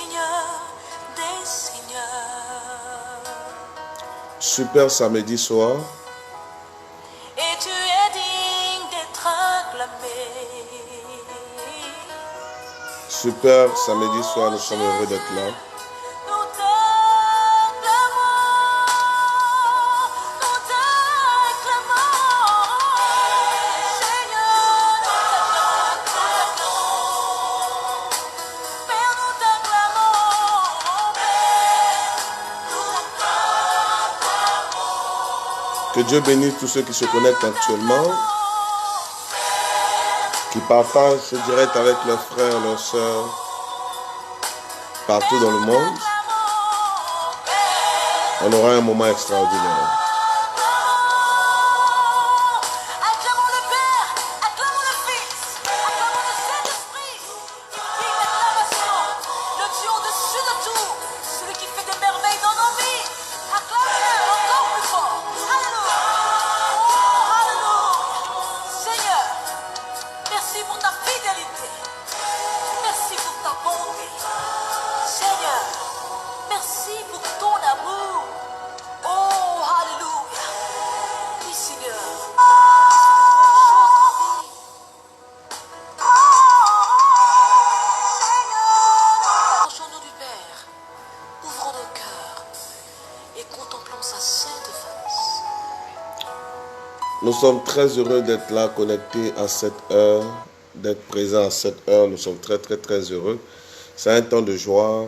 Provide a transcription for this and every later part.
des seigneurs. Super samedi soir. Et tu es digne d'être acclamé. Super samedi soir, nous sommes heureux d'être là. Nous t'acclamons, nous t'acclamons. Seigneur, nous t'acclamons. Père, nous t'acclamons. Père, nous t'acclamons. Que Dieu bénisse tous ceux qui se connectent actuellement, qui partagent ce direct avec leurs frères, leurs sœurs, partout dans le monde. On aura un moment extraordinaire. Acclamons le Père, acclamons le Fils, acclamons le Saint-Esprit, qui digne d'acclamation, le Dieu au-dessus de tout, celui qui fait des merveilles dans nos vies. Acclame-le encore plus fort. Alléluia. Oh, alléluia. Seigneur, merci pour ta fidélité. Merci pour ta bonté. Seigneur, merci pour ton amour. Oh, alléluia. Oui, Seigneur. Approchons-nous du Père, ouvrons nos cœurs et contemplons sa sainte face. Nous sommes très heureux d'être là, connectés à cette heure, d'être présents à cette heure. Nous sommes très, très, très heureux. C'est un temps de joie.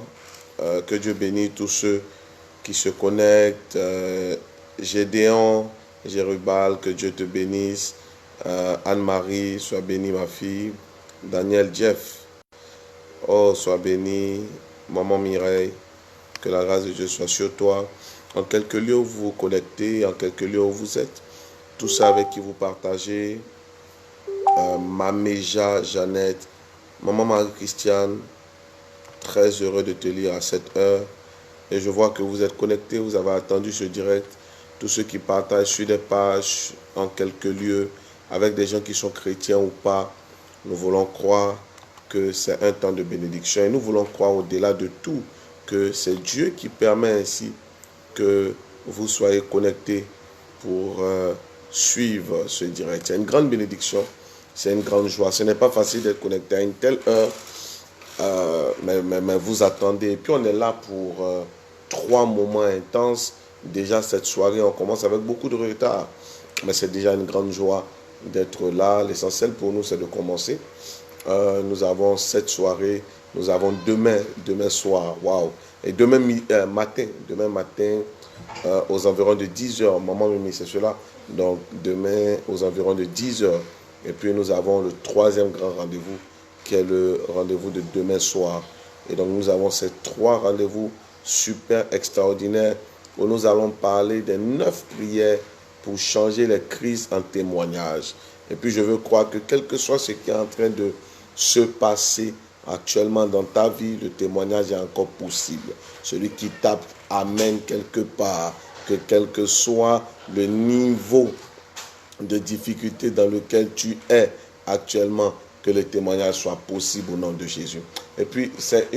Que Dieu bénisse tous ceux qui se connectent. Gédéon, Jérubal, que Dieu te bénisse. Anne-Marie, sois bénie ma fille. Daniel, Jeff, oh, sois bénie. Maman Mireille, que la grâce de Dieu soit sur toi. En quelques lieux où vous vous connectez, en quelques lieux où vous êtes, tout ça avec qui vous partagez. Maméja, Jeannette, Maman Marie-Christiane, très heureux de te lire à cette heure. Et je vois que vous êtes connectés, vous avez attendu ce direct. Tous ceux qui partagent sur des pages, en quelques lieux, avec des gens qui sont chrétiens ou pas, nous voulons croire que c'est un temps de bénédiction. Et nous voulons croire au-delà de tout que c'est Dieu qui permet ainsi que vous soyez connectés pour suivre ce direct. C'est une grande bénédiction, c'est une grande joie. Ce n'est pas facile d'être connecté à une telle heure. Mais vous attendez. Et puis on est là pour 3 moments intenses. Déjà cette soirée, on commence avec beaucoup de retard. Mais c'est déjà une grande joie d'être là. L'essentiel pour nous, c'est de commencer. Nous avons cette soirée. Nous avons demain soir. Waouh! Et demain matin, aux environs de 10h. Maman Mimi, c'est cela. Donc demain aux environs de 10h. Et puis nous avons le 3e grand rendez-vous, qui est le rendez-vous de demain soir. Et donc nous avons ces 3 rendez-vous super extraordinaires où nous allons parler des 9 prières pour changer les crises en témoignage. Et puis je veux croire que quel que soit ce qui est en train de se passer actuellement dans ta vie, le témoignage est encore possible. Celui qui tape Amen quelque part, que quel que soit le niveau de difficulté dans lequel tu es actuellement, que le témoignage soit possible au nom de Jésus. Et puis, c'est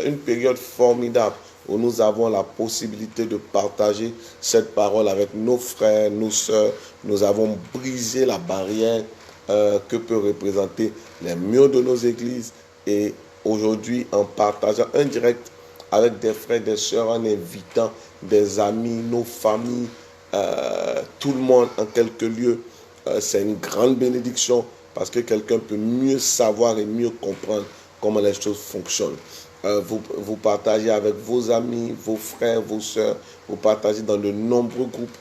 une période formidable où nous avons la possibilité de partager cette parole avec nos frères, nos sœurs. Nous avons brisé la barrière que peut représenter les murs de nos églises. Et aujourd'hui, en partageant un direct avec des frères, des sœurs, en invitant des amis, nos familles, tout le monde en quelques lieux, c'est une grande bénédiction parce que quelqu'un peut mieux savoir et mieux comprendre comment les choses fonctionnent. Vous partagez avec vos amis, vos frères, vos sœurs, vous partagez dans de nombreux groupes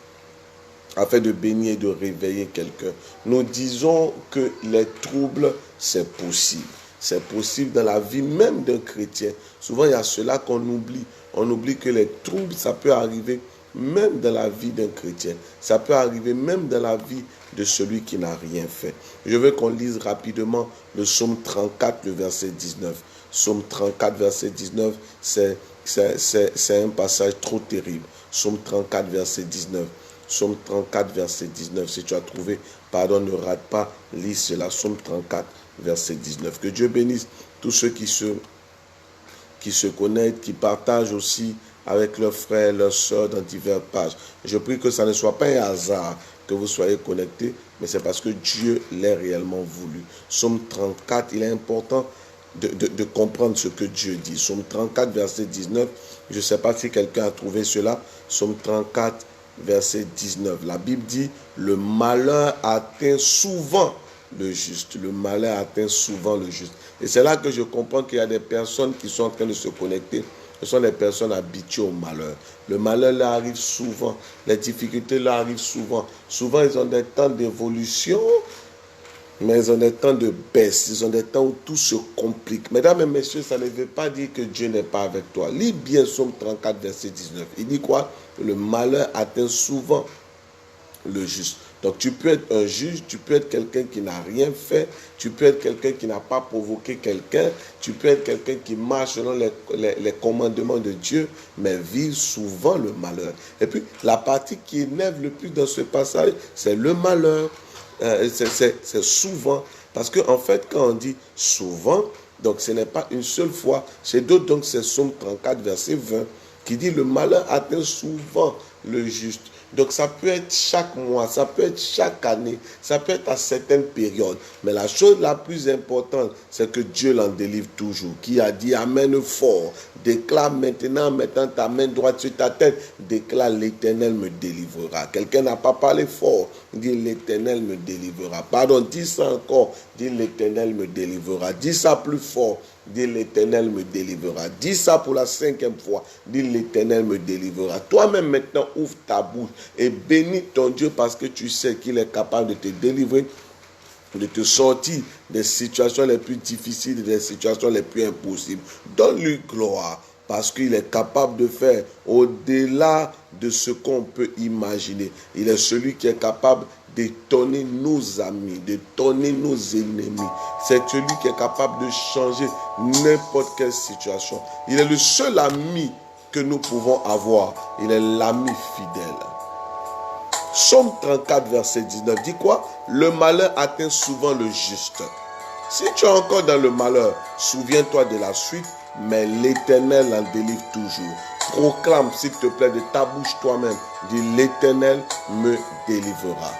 afin de bénir et de réveiller quelqu'un. Nous disons que les troubles, c'est possible. C'est possible dans la vie même d'un chrétien. Souvent, il y a cela qu'on oublie. On oublie que les troubles, ça peut arriver même dans la vie d'un chrétien. Ça peut arriver même dans la vie de celui qui n'a rien fait. Je veux qu'on lise rapidement le psaume 34, le verset 19. Psaume 34, verset 19, c'est un passage trop terrible. Psaume 34, verset 19. Psaume 34, verset 19. Si tu as trouvé, pardon, ne rate pas, lis cela. Psaume 34, verset 19. Que Dieu bénisse tous ceux qui se qui se connectent, qui partagent aussi avec leurs frères, leurs sœurs dans diverses pages. Je prie que ça ne soit pas un hasard que vous soyez connectés, mais c'est parce que Dieu l'a réellement voulu. Psaume 34, il est important de comprendre ce que Dieu dit. Psaume 34, verset 19, je ne sais pas si quelqu'un a trouvé cela. Psaume 34, verset 19. La Bible dit, le malheur atteint souvent le juste. Le malheur atteint souvent le juste. Et c'est là que je comprends qu'il y a des personnes qui sont en train de se connecter. Ce sont des personnes habituées au malheur. Le malheur leur arrive souvent. Les difficultés leur arrivent souvent. Souvent, ils ont des temps d'évolution, mais ils ont des temps de baisse. Ils ont des temps où tout se complique. Mesdames et messieurs, ça ne veut pas dire que Dieu n'est pas avec toi. Lis bien Psaume 34, verset 19. Il dit quoi? Le malheur atteint souvent le juste. Donc tu peux être un juge, tu peux être quelqu'un qui n'a rien fait, tu peux être quelqu'un qui n'a pas provoqué quelqu'un, tu peux être quelqu'un qui marche selon les commandements de Dieu, mais vit souvent le malheur. Et puis la partie qui énerve le plus dans ce passage, c'est le malheur. C'est souvent, parce qu'en fait quand on dit souvent, donc ce n'est pas une seule fois, c'est d'autres, donc c'est Psaume 34 verset 20 qui dit le malheur atteint souvent le juste. Donc ça peut être chaque mois, ça peut être chaque année, ça peut être à certaines périodes. Mais la chose la plus importante, c'est que Dieu l'en délivre toujours. Qui a dit Amen fort, déclare maintenant, mettant ta main droite sur ta tête, déclare l'Éternel me délivrera. Quelqu'un n'a pas parlé fort, dit l'Éternel me délivrera. Pardon, dis ça encore, dit l'Éternel me délivrera. Dis ça plus fort. Dis l'Éternel me délivrera. Dis ça pour la 5e fois. Dis l'Éternel me délivrera. Toi-même maintenant ouvre ta bouche et bénis ton Dieu parce que tu sais qu'il est capable de te délivrer, de te sortir des situations les plus difficiles, des situations les plus impossibles. Donne-lui gloire parce qu'il est capable de faire au-delà de ce qu'on peut imaginer. Il est celui qui est capable d'étonner nos amis, d'étonner nos ennemis. C'est celui qui est capable de changer n'importe quelle situation. Il est le seul ami que nous pouvons avoir. Il est l'ami fidèle. Psaume 34, verset 19 dit quoi? Le malheur atteint souvent le juste. Si tu es encore dans le malheur, souviens-toi de la suite, mais l'Éternel en délivre toujours. Proclame, s'il te plaît, de ta bouche toi-même. Dis, l'Éternel me délivrera.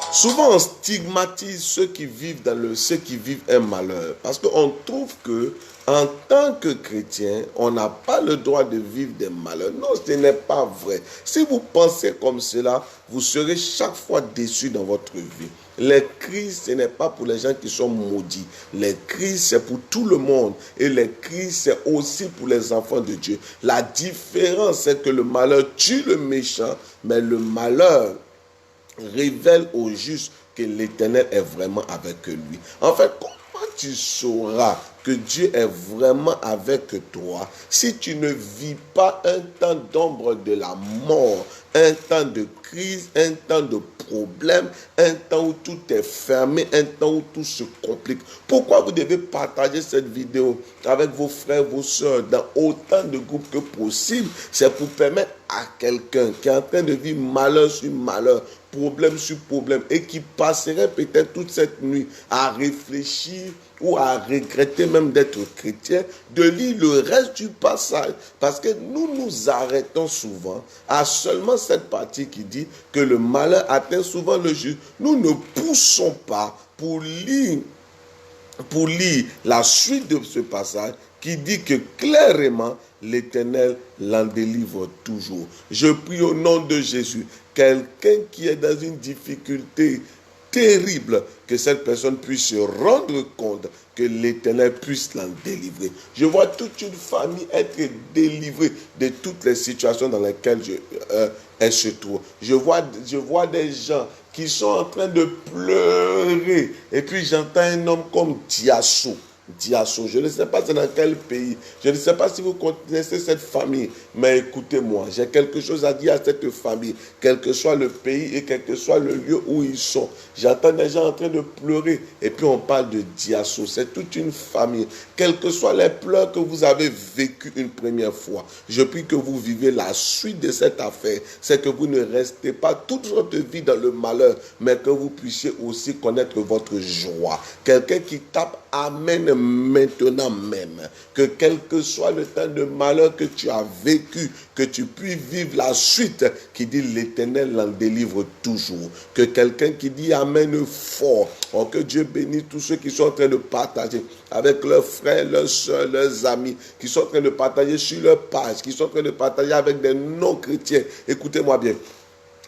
Souvent, on stigmatise ceux qui vivent un malheur. Parce qu'on trouve que, en tant que chrétien, on n'a pas le droit de vivre des malheurs. Non, ce n'est pas vrai. Si vous pensez comme cela, vous serez chaque fois déçus dans votre vie. Les crises, ce n'est pas pour les gens qui sont maudits. Les crises, c'est pour tout le monde. Et les crises, c'est aussi pour les enfants de Dieu. La différence, c'est que le malheur tue le méchant, mais le malheur révèle au juste que l'Éternel est vraiment avec lui. En fait, comment tu sauras que Dieu est vraiment avec toi si tu ne vis pas un temps d'ombre de la mort, un temps de crise, un temps de problème, un temps où tout est fermé, un temps où tout se complique? Pourquoi vous devez partager cette vidéo avec vos frères, vos soeurs, dans autant de groupes que possible? C'est pour permettre à quelqu'un qui est en train de vivre malheur sur malheur, problème sur problème, et qui passerait peut-être toute cette nuit à réfléchir ou à regretter même d'être chrétien, de lire le reste du passage. Parce que nous nous arrêtons souvent à seulement cette partie qui dit que le malheur atteint souvent le juste. Nous ne poussons pas pour lire la suite de ce passage qui dit que clairement l'Éternel l'en délivre toujours. Je prie au nom de Jésus, quelqu'un qui est dans une difficulté terrible, que cette personne puisse se rendre compte que l'Éternel puisse l'en délivrer. Je vois toute une famille être délivrée de toutes les situations dans lesquelles elle se trouve. Je vois des gens qui sont en train de pleurer. Et puis j'entends un homme comme Diasso. Je ne sais pas c'est dans quel pays. Je ne sais pas si vous connaissez cette famille. Mais écoutez-moi, j'ai quelque chose à dire à cette famille. Quel que soit le pays et quel que soit le lieu où ils sont. J'entends des gens en train de pleurer. Et puis on parle de Diasso. C'est toute une famille. Quels que soient les pleurs que vous avez vécus une première fois, je prie que vous vivez la suite de cette affaire. C'est que vous ne restez pas toute votre vie dans le malheur, mais que vous puissiez aussi connaître votre joie. Quelqu'un qui tape Amen maintenant même, que quel que soit le temps de malheur que tu as vécu, que tu puisses vivre la suite, qui dit l'Éternel en délivre toujours. Que quelqu'un qui dit Amen fort, oh, que Dieu bénisse tous ceux qui sont en train de partager avec leurs frères, leurs soeurs, leurs amis, qui sont en train de partager sur leur page, qui sont en train de partager avec des non-chrétiens. Écoutez-moi bien.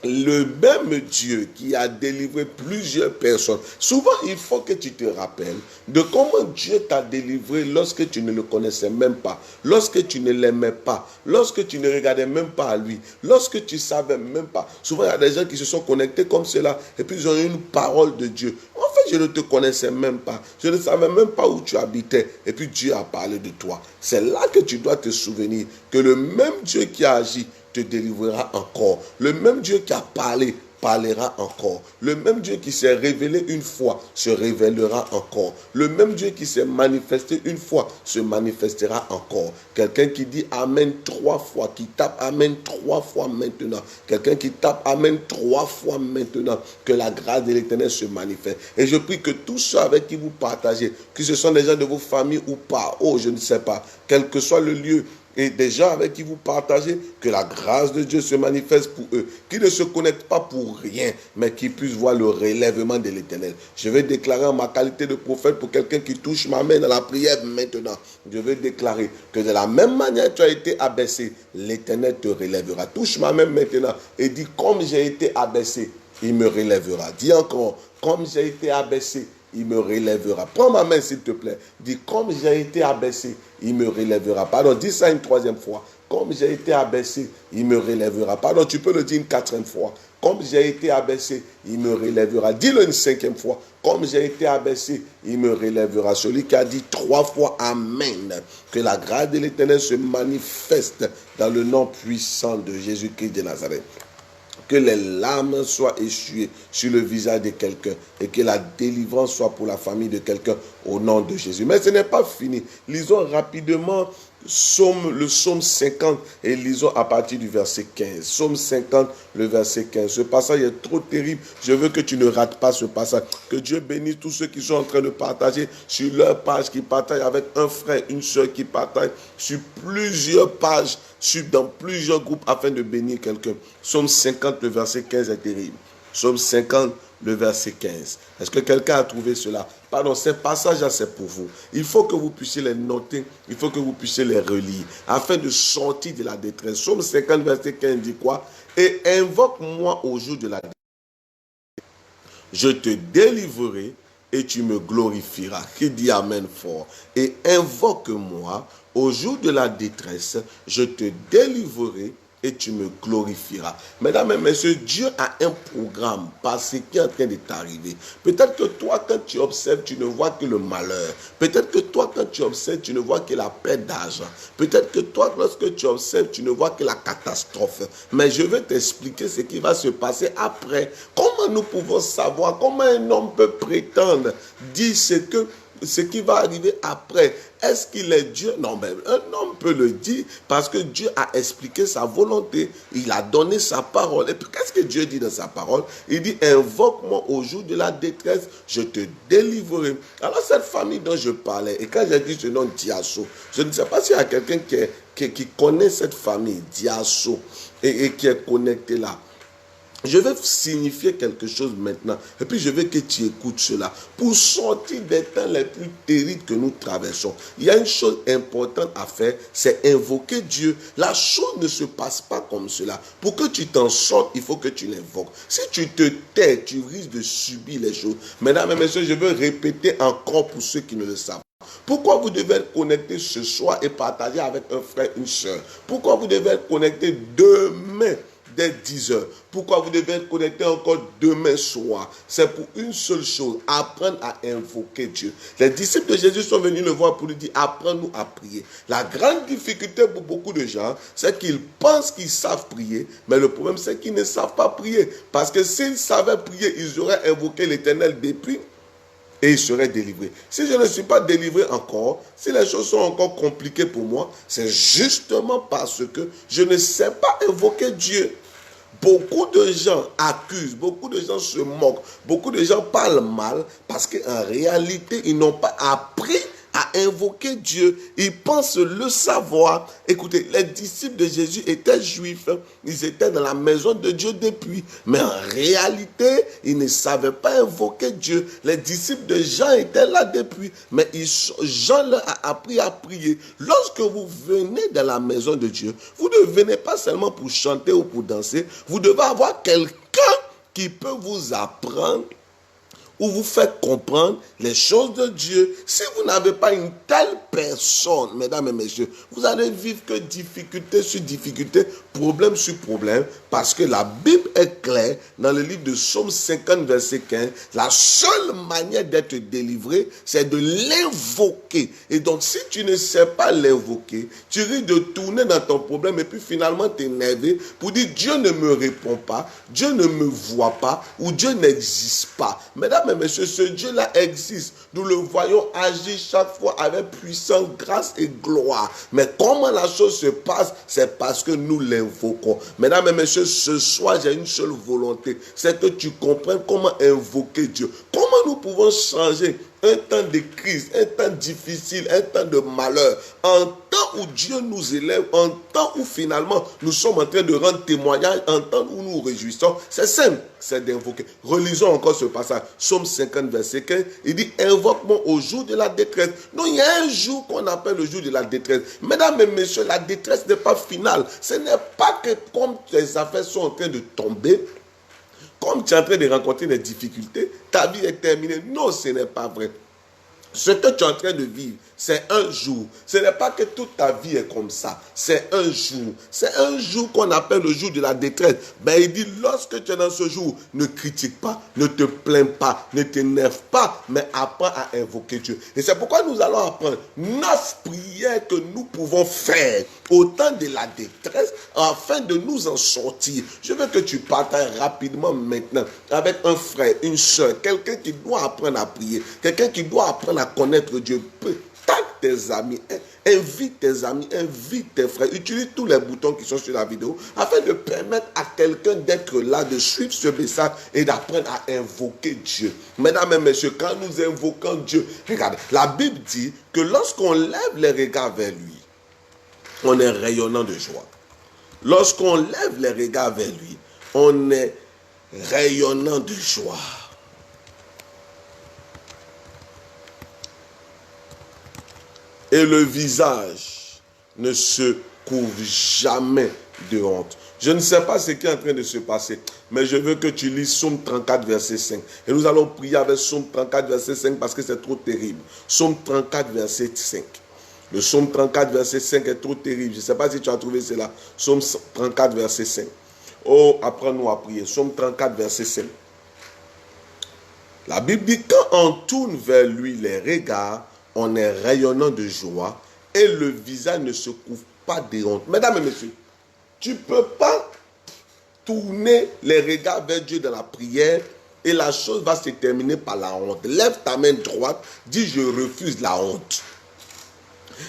Le même Dieu qui a délivré plusieurs personnes. Souvent, il faut que tu te rappelles de comment Dieu t'a délivré lorsque tu ne le connaissais même pas, lorsque tu ne l'aimais pas, lorsque tu ne regardais même pas à lui, lorsque tu ne savais même pas. Souvent, il y a des gens qui se sont connectés comme cela et puis ils ont eu une parole de Dieu. En fait, je ne te connaissais même pas. Je ne savais même pas où tu habitais et puis Dieu a parlé de toi. C'est là que tu dois te souvenir que le même Dieu qui a agi te délivrera encore. Le même Dieu qui a parlé, parlera encore. Le même Dieu qui s'est révélé une fois, se révélera encore. Le même Dieu qui s'est manifesté une fois, se manifestera encore. Quelqu'un qui dit Amen 3 fois, qui tape Amen 3 fois maintenant. Quelqu'un qui tape Amen 3 fois maintenant. Que la grâce de l'Éternel se manifeste. Et je prie que tous ceux avec qui vous partagez, que ce sont des gens de vos familles ou pas, oh je ne sais pas, quel que soit le lieu, et des gens avec qui vous partagez, que la grâce de Dieu se manifeste pour eux, qui ne se connectent pas pour rien, mais qui puissent voir le relèvement de l'Éternel. Je vais déclarer en ma qualité de prophète pour quelqu'un qui touche ma main dans la prière maintenant. Je vais déclarer que de la même manière que tu as été abaissé, l'Éternel te relèvera. Touche ma main maintenant et dis comme j'ai été abaissé, il me relèvera. Dis encore, comme j'ai été abaissé, il me relèvera. Prends ma main s'il te plaît. Dis comme j'ai été abaissé, il me relèvera. Pardon, dis ça une 3e fois. Comme j'ai été abaissé, il me relèvera. Pardon, tu peux le dire une 4e fois. Comme j'ai été abaissé, il me relèvera. Dis-le une 5e fois. Comme j'ai été abaissé, il me relèvera. Celui qui a dit 3 fois Amen. Que la grâce de l'Éternel se manifeste dans le nom puissant de Jésus-Christ de Nazareth. Que les larmes soient essuyées sur le visage de quelqu'un et que la délivrance soit pour la famille de quelqu'un au nom de Jésus. Mais ce n'est pas fini. Lisons rapidement le psaume 50 et lisons à partir du verset 15. Psaume 50, le verset 15. Ce passage est trop terrible. Je veux que tu ne rates pas ce passage. Que Dieu bénisse tous ceux qui sont en train de partager sur leur page, qui partagent avec un frère, une soeur, qui partagent sur plusieurs pages, dans plusieurs groupes afin de bénir quelqu'un. Psaume 50, le verset 15 est terrible. Psaume 50, le verset 15. Est-ce que quelqu'un a trouvé cela? Pardon, ces passages-là, c'est pour vous. Il faut que vous puissiez les noter, il faut que vous puissiez les relire, afin de sortir de la détresse. Psaume 50, verset 15 dit quoi? Et invoque-moi au jour de la détresse. Je te délivrerai et tu me glorifieras. Qui dit Amen fort? Et invoque-moi au jour de la détresse, je te délivrerai et tu me glorifieras. Mesdames et messieurs, Dieu a un programme par ce qui est en train de t'arriver. Peut-être que toi, quand tu observes, tu ne vois que le malheur. Peut-être que toi, quand tu observes, tu ne vois que la perte d'argent. Peut-être que toi, lorsque tu observes, tu ne vois que la catastrophe. Mais je vais t'expliquer ce qui va se passer après. Comment nous pouvons savoir, comment un homme peut prétendre dire ce qui va arriver après? Est-ce qu'il est Dieu? Non, mais un homme peut le dire parce que Dieu a expliqué sa volonté. Il a donné sa parole. Et puis, qu'est-ce que Dieu dit dans sa parole? Il dit, invoque-moi au jour de la détresse, je te délivrerai. Alors, cette famille dont je parlais, et quand j'ai dit ce nom Diasso, je ne sais pas s'il y a quelqu'un qui connaît cette famille, Diasso, et qui est connecté là. Je vais signifier quelque chose maintenant. Et puis je veux que tu écoutes cela. Pour sortir des temps les plus terribles que nous traversons, il y a une chose importante à faire, c'est invoquer Dieu. La chose ne se passe pas comme cela. Pour que tu t'en sortes, il faut que tu l'invoques. Si tu te tais, tu risques de subir les choses. Mesdames et messieurs, je veux répéter encore pour ceux qui ne le savent. Pourquoi vous devez être connecté ce soir et partager avec un frère, une soeur? Pourquoi vous devez être connecté demain dès 10 heures? Pourquoi vous devez être connecté encore demain soir? C'est pour une seule chose, apprendre à invoquer Dieu. Les disciples de Jésus sont venus le voir pour lui dire, apprends-nous à prier. La grande difficulté pour beaucoup de gens, c'est qu'ils pensent qu'ils savent prier, mais le problème c'est qu'ils ne savent pas prier. Parce que s'ils savaient prier, ils auraient invoqué l'Éternel depuis et ils seraient délivrés. Si je ne suis pas délivré encore, si les choses sont encore compliquées pour moi, c'est justement parce que je ne sais pas invoquer Dieu. Beaucoup de gens accusent, beaucoup de gens se moquent, beaucoup de gens parlent mal parce qu'en réalité, ils n'ont pas appris à invoquer Dieu. Ils pensent le savoir. Écoutez, les disciples de Jésus étaient juifs. Ils étaient dans la maison de Dieu depuis. Mais en réalité, ils ne savaient pas invoquer Dieu. Les disciples de Jean étaient là depuis. Mais Jean leur a appris à prier. Lorsque vous venez dans la maison de Dieu, vous ne venez pas seulement pour chanter ou pour danser. Vous devez avoir quelqu'un qui peut vous apprendre ou vous faire comprendre les choses de Dieu. Si vous n'avez pas une telle personne, mesdames et messieurs, vous allez vivre que difficulté sur difficulté, problème sur problème, parce que la Bible est claire dans le livre de Psaume 50, verset 15. La seule manière d'être délivré, c'est de l'invoquer. Et donc, si tu ne sais pas l'invoquer, tu risques de tourner dans ton problème et puis finalement t'énerver pour dire Dieu ne me répond pas, Dieu ne me voit pas ou Dieu n'existe pas. Mesdames et messieurs, ce Dieu-là existe. Nous le voyons agir chaque fois avec puissance, grâce et gloire. Mais comment la chose se passe, c'est parce que nous l'invoquons. Mesdames et messieurs, ce soir, j'ai une seule volonté, c'est que tu comprennes comment invoquer Dieu. Comment nous pouvons changer un temps de crise, un temps difficile, un temps de malheur, en temps où Dieu nous élève, en temps où finalement nous sommes en train de rendre témoignage, en temps où nous nous réjouissons. C'est simple, c'est d'invoquer. Relisons encore ce passage, Psaume 50, verset 15, il dit, invoque-moi au jour de la détresse. Non, il y a un jour qu'on appelle le jour de la détresse. Mesdames et messieurs, la détresse n'est pas finale. Ce n'est pas que comme tes affaires sont en train de tomber, comme tu es en train de rencontrer des difficultés, ta vie est terminée. Non, ce n'est pas vrai. Ce que tu es en train de vivre, c'est un jour. Ce n'est pas que toute ta vie est comme ça. C'est un jour. C'est un jour qu'on appelle le jour de la détresse. Ben, il dit, lorsque tu es dans ce jour, ne critique pas, ne te plains pas, ne t'énerve pas, mais apprends à invoquer Dieu. Et c'est pourquoi nous allons apprendre 9 prières que nous pouvons faire au temps de la détresse afin de nous en sortir. Je veux que tu partages rapidement maintenant avec un frère, une soeur, quelqu'un qui doit apprendre à prier, quelqu'un qui doit apprendre à connaître Dieu. Tag tes amis, invite tes amis, invite tes frères, utilise tous les boutons qui sont sur la vidéo afin de permettre à quelqu'un d'être là, de suivre ce message et d'apprendre à invoquer Dieu. Mesdames et messieurs, quand nous invoquons Dieu, regardez, la Bible dit que lorsqu'on lève les regards vers lui, on est rayonnant de joie. Lorsqu'on lève les regards vers lui, on est rayonnant de joie. Et le visage ne se couvre jamais de honte. Je ne sais pas ce qui est en train de se passer, mais je veux que tu lises Psaume 34, verset 5. Et nous allons prier avec Psaume 34, verset 5 parce que c'est trop terrible. Psaume 34, verset 5. Le Psaume 34, verset 5 est trop terrible. Je ne sais pas si tu as trouvé cela. Psaume 34, verset 5. Oh, apprends-nous à prier. Psaume 34, verset 5. La Bible dit, quand on tourne vers lui les regards, on est rayonnant de joie et le visage ne se couvre pas de honte. Mesdames et messieurs, tu ne peux pas tourner les regards vers Dieu dans la prière et la chose va se terminer par la honte. Lève ta main droite, dis je refuse la honte.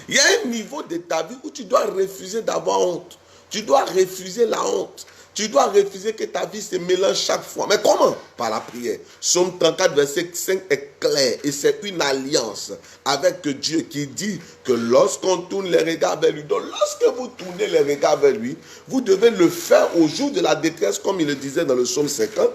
Il y a un niveau de ta vie où tu dois refuser d'avoir honte. Tu dois refuser la honte. Tu dois refuser que ta vie se mélange chaque fois. Mais comment? Par la prière. Psaume 34, verset 5 est clair. Et c'est une alliance avec Dieu qui dit que lorsqu'on tourne les regards vers lui, donc lorsque vous tournez les regards vers lui, vous devez le faire au jour de la détresse, comme il le disait dans le Psaume 50.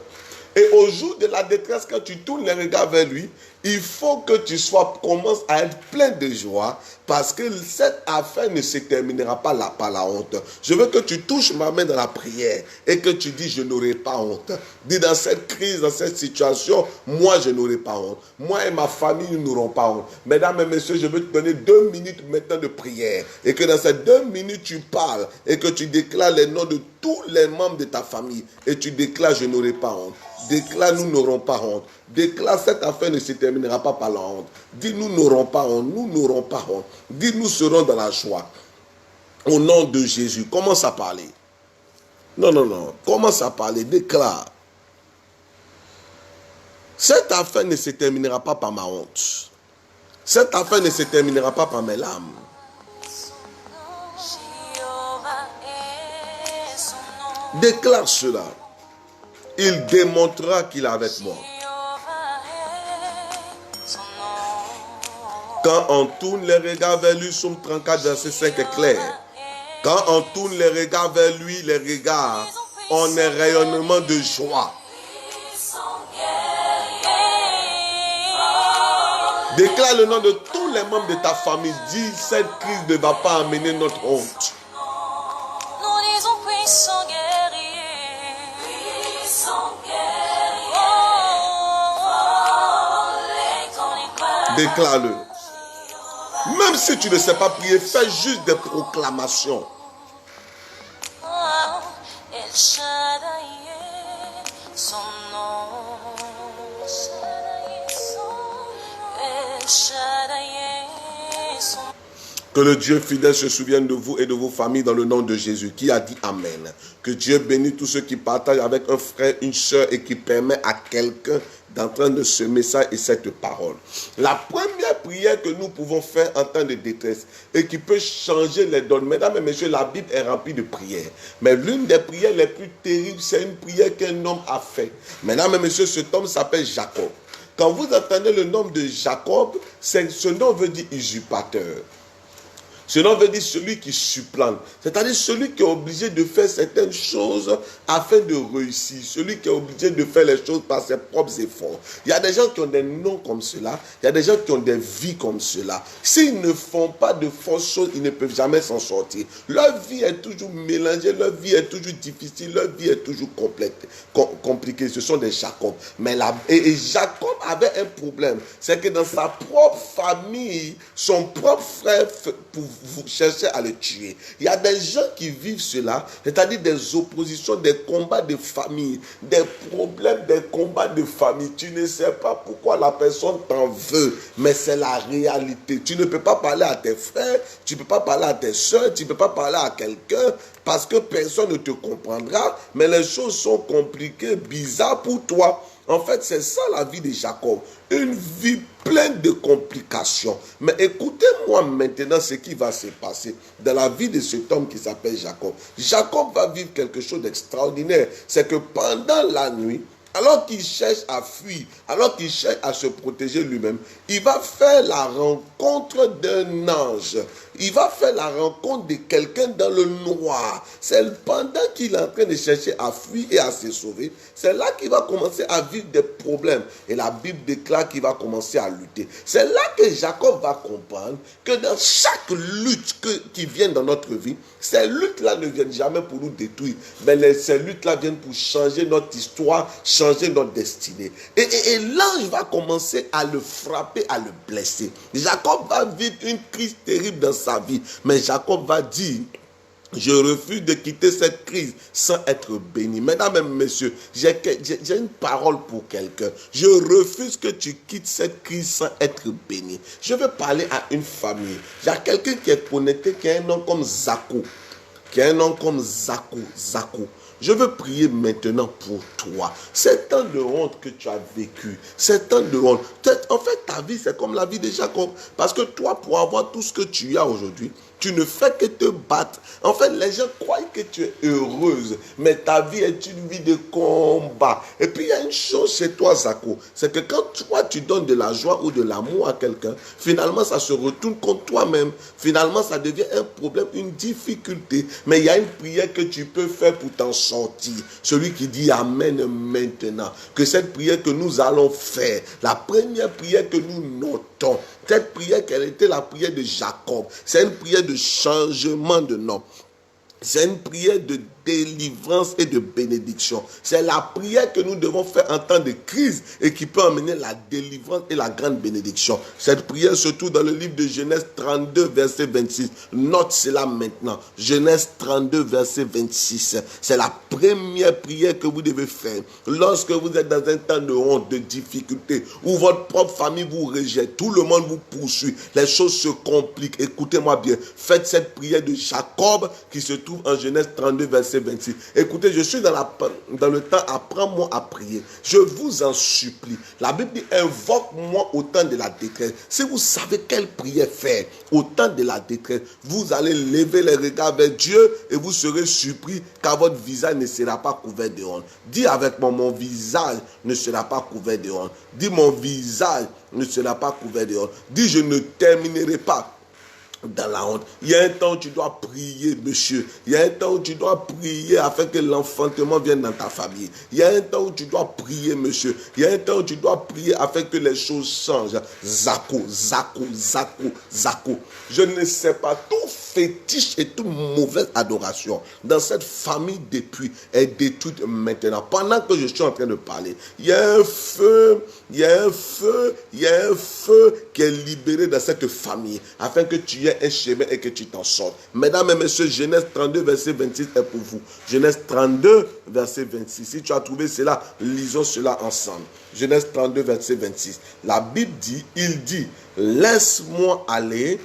Et au jour de la détresse, quand tu tournes les regards vers lui, il faut que tu commences à être plein de joie parce que cette affaire ne se terminera pas là par la honte. Je veux que tu touches ma main dans la prière et que tu dis je n'aurai pas honte. Dis dans cette crise, dans cette situation, moi je n'aurai pas honte. Moi et ma famille, nous n'aurons pas honte. Mesdames et messieurs, je veux te donner 2 minutes maintenant de prière et que dans ces 2 minutes tu parles et que tu déclares les noms de tous les membres de ta famille et tu déclares je n'aurai pas honte. Déclare nous n'aurons pas honte. Déclare cette affaire ne se terminera pas par la honte. Dis nous n'aurons pas honte. Nous n'aurons pas honte. Dis nous serons dans la joie. Au nom de Jésus. Commence à parler. Non. Commence à parler. Déclare. Cette affaire ne se terminera pas par ma honte. Cette affaire ne se terminera pas par mes larmes. Déclare cela. Il démontrera qu'il est avec moi. Quand on tourne les regards vers lui, Somme 34, verset 5 est clair. Quand on tourne les regards vers lui, les regards ont un rayonnement de joie. Déclare le nom de tous les membres de ta famille. Dis, cette crise ne va pas amener notre honte. Nous disons puissant guerrier. Puissant guerrier. Déclare-le. Même si tu ne sais pas prier, fais juste des proclamations. El Shaddai, son nom. El Shaddai, son nom. Que le Dieu fidèle se souvienne de vous et de vos familles dans le nom de Jésus. Qui a dit Amen. Que Dieu bénisse tous ceux qui partagent avec un frère, une soeur et qui permet à quelqu'un d'entendre ce message et cette parole. La première prière que nous pouvons faire en temps de détresse et qui peut changer les donnes. Mesdames et messieurs, la Bible est remplie de prières. Mais l'une des prières les plus terribles, c'est une prière qu'un homme a faite. Mesdames et messieurs, cet homme s'appelle Jacob. Quand vous entendez le nom de Jacob, ce nom veut dire usurpateur. Ce nom veut dire celui qui supplante, c'est-à-dire celui qui est obligé de faire certaines choses afin de réussir, celui qui est obligé de faire les choses par ses propres efforts. Il y a des gens qui ont des noms comme cela, il y a des gens qui ont des vies comme cela. S'ils ne font pas de fausses choses, ils ne peuvent jamais s'en sortir. Leur vie est toujours mélangée, leur vie est toujours difficile, leur vie est toujours compliquée. Ce sont des Jacob. Et Jacob avait un problème, c'est que dans sa propre famille, son propre frère vous cherchez à le tuer. Il y a des gens qui vivent cela, c'est-à-dire des oppositions, des combats de famille, des problèmes, des combats de famille. Tu ne sais pas pourquoi la personne t'en veut, mais c'est la réalité. Tu ne peux pas parler à tes frères, tu ne peux pas parler à tes soeurs, tu ne peux pas parler à quelqu'un parce que personne ne te comprendra, mais les choses sont compliquées, bizarres pour toi. En fait, c'est ça la vie de Jacob. Une vie pleine de complications. Mais écoutez-moi maintenant ce qui va se passer dans la vie de cet homme qui s'appelle Jacob. Jacob va vivre quelque chose d'extraordinaire. C'est que pendant la nuit, alors qu'il cherche à fuir, alors qu'il cherche à se protéger lui-même, il va faire la rencontre d'un ange. Il va faire la rencontre de quelqu'un dans le noir. C'est pendant qu'il est en train de chercher à fuir et à se sauver, c'est là qu'il va commencer à vivre des problèmes. Et la Bible déclare qu'il va commencer à lutter. C'est là que Jacob va comprendre que dans chaque lutte qui vient dans notre vie, ces luttes-là ne viennent jamais pour nous détruire, mais ces luttes-là viennent pour changer notre histoire, changer notre destinée. Et l'ange va commencer à le frapper, à le blesser. Jacob va vivre une crise terrible dans sa vie, mais Jacob va dire: je refuse de quitter cette crise sans être béni. Mesdames et messieurs, j'ai une parole pour quelqu'un. Je refuse que tu quittes cette crise sans être béni. Je veux parler à une famille. Il y a quelqu'un qui est connecté, qui a un nom comme Zakou. Zakou. Je veux prier maintenant pour toi. Ces temps de honte que tu as vécu, ces temps de honte. En fait, ta vie, c'est comme la vie de Jacob. Parce que toi, pour avoir tout ce que tu as aujourd'hui, tu ne fais que te battre. En fait, les gens croient que tu es heureuse, mais ta vie est une vie de combat. Et puis, il y a une chose chez toi, Zako, c'est que quand toi, tu donnes de la joie ou de l'amour à quelqu'un, finalement, ça se retourne contre toi-même. Finalement, ça devient un problème, une difficulté. Mais il y a une prière que tu peux faire pour t'en sortir. Celui qui dit Amen maintenant. Que cette prière que nous allons faire, la première prière que nous notons, cette prière, quelle était la prière de Jacob? C'est une prière de changement de nom. C'est une prière de délivrance et de bénédiction. C'est la prière que nous devons faire en temps de crise et qui peut amener la délivrance et la grande bénédiction. Cette prière se trouve dans le livre de Genèse 32, verset 26. Note cela maintenant. Genèse 32, verset 26. C'est la première prière que vous devez faire. Lorsque vous êtes dans un temps de honte, de difficulté, où votre propre famille vous rejette, tout le monde vous poursuit, les choses se compliquent. Écoutez-moi bien. Faites cette prière de Jacob qui se trouve en Genèse 32, verset verset 26. Écoutez, je suis dans le temps, apprends-moi à prier. Je vous en supplie. La Bible dit, invoque-moi au temps de la détresse. Si vous savez quelle prière faire au temps de la détresse, vous allez lever les regards vers Dieu et vous serez surpris car votre visage ne sera pas couvert de honte. Dis avec moi, mon visage ne sera pas couvert de honte. Dis, mon visage ne sera pas couvert de honte. Dis, je ne terminerai pas dans la honte. Il y a un temps où tu dois prier, monsieur. Il y a un temps où tu dois prier afin que l'enfantement vienne dans ta famille. Il y a un temps où tu dois prier, monsieur. Il y a un temps où tu dois prier afin que les choses changent. Zako, Zako, Zako, Zako. Je ne sais pas, tout fétiche et toute mauvaise adoration dans cette famille depuis est détruite maintenant. Pendant que je suis en train de parler, il y a un feu, il y a un feu, il y a un feu qui est libéré dans cette famille afin que tu aies un chemin et que tu t'en sortes. Mesdames et messieurs, Genèse 32, verset 26 est pour vous. Genèse 32, verset 26. Si tu as trouvé cela, lisons cela ensemble. Genèse 32, verset 26. La Bible dit, il dit, laisse-moi aller,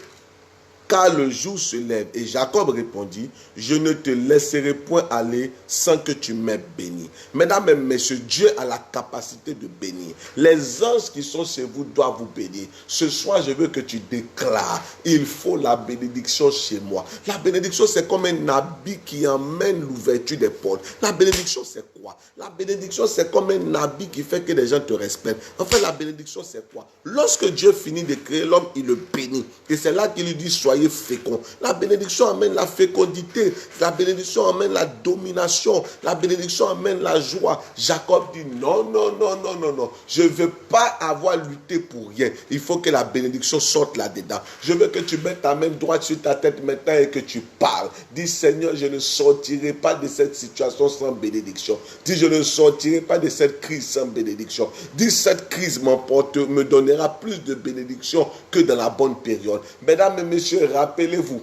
car le jour se lève. Et Jacob répondit, je ne te laisserai point aller sans que tu m'aies béni. Mesdames et messieurs, Dieu a la capacité de bénir. Les anges qui sont chez vous doivent vous bénir. Ce soir, je veux que tu déclares, il faut la bénédiction chez moi. La bénédiction, c'est comme un habit qui emmène l'ouverture des portes. La bénédiction, c'est quoi? La bénédiction, c'est comme un habit qui fait que les gens te respectent. Enfin, la bénédiction, c'est quoi? Lorsque Dieu finit de créer l'homme, il le bénit. Et c'est là qu'il lui dit, soyez fécond. La bénédiction amène la fécondité. La bénédiction amène la domination. La bénédiction amène la joie. Jacob dit non, non, non, non, non, non. Je ne veux pas avoir lutté pour rien. Il faut que la bénédiction sorte là-dedans. Je veux que tu mettes ta main droite sur ta tête maintenant et que tu parles. Dis, Seigneur, je ne sortirai pas de cette situation sans bénédiction. Dis, je ne sortirai pas de cette crise sans bénédiction. Dis, cette crise me donnera plus de bénédiction que dans la bonne période. Mesdames et messieurs, rappelez-vous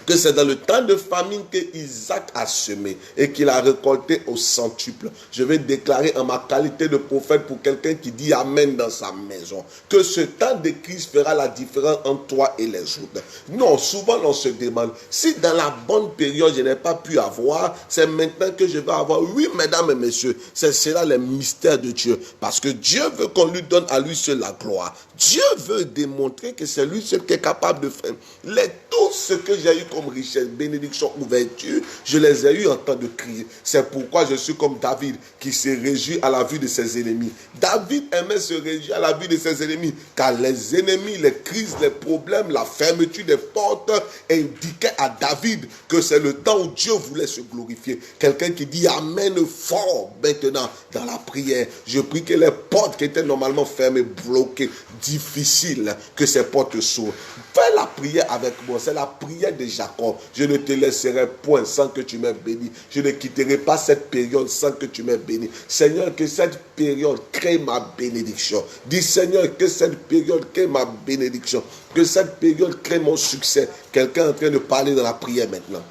que c'est dans le temps de famine que Isaac a semé et qu'il a récolté au centuple. Je vais déclarer en ma qualité de prophète pour quelqu'un qui dit Amen dans sa maison, que ce temps de crise fera la différence entre toi et les autres. Non, souvent on se demande, si dans la bonne période je n'ai pas pu avoir, c'est maintenant que je vais avoir. Oui, mesdames et messieurs, c'est cela les mystères de Dieu. Parce que Dieu veut qu'on lui donne à lui seul la gloire. Dieu veut démontrer que c'est lui seul qui est capable de faire. Tout ce que j'ai eu comme richesse, bénédiction, ouverture, je les ai eu en temps de crise. C'est pourquoi je suis comme David qui se réjouit à la vue de ses ennemis. David aimait se réjouir à la vue de ses ennemis, car les ennemis, les crises, les problèmes, la fermeture des portes indiquaient à David que c'est le temps où Dieu voulait se glorifier. Quelqu'un qui dit Amen fort maintenant dans la prière. Je prie que les portes qui étaient normalement fermées, bloquées, difficiles, que ces portes s'ouvrent. Fais la prière avec moi. C'est la prière de Jacob. Je ne te laisserai point sans que tu m'aies béni. Je ne quitterai pas cette période sans que tu m'aies béni. Seigneur, que cette période crée ma bénédiction. Dis Seigneur, que cette période crée ma bénédiction. Que cette période crée mon succès. Quelqu'un est en train de parler dans la prière maintenant.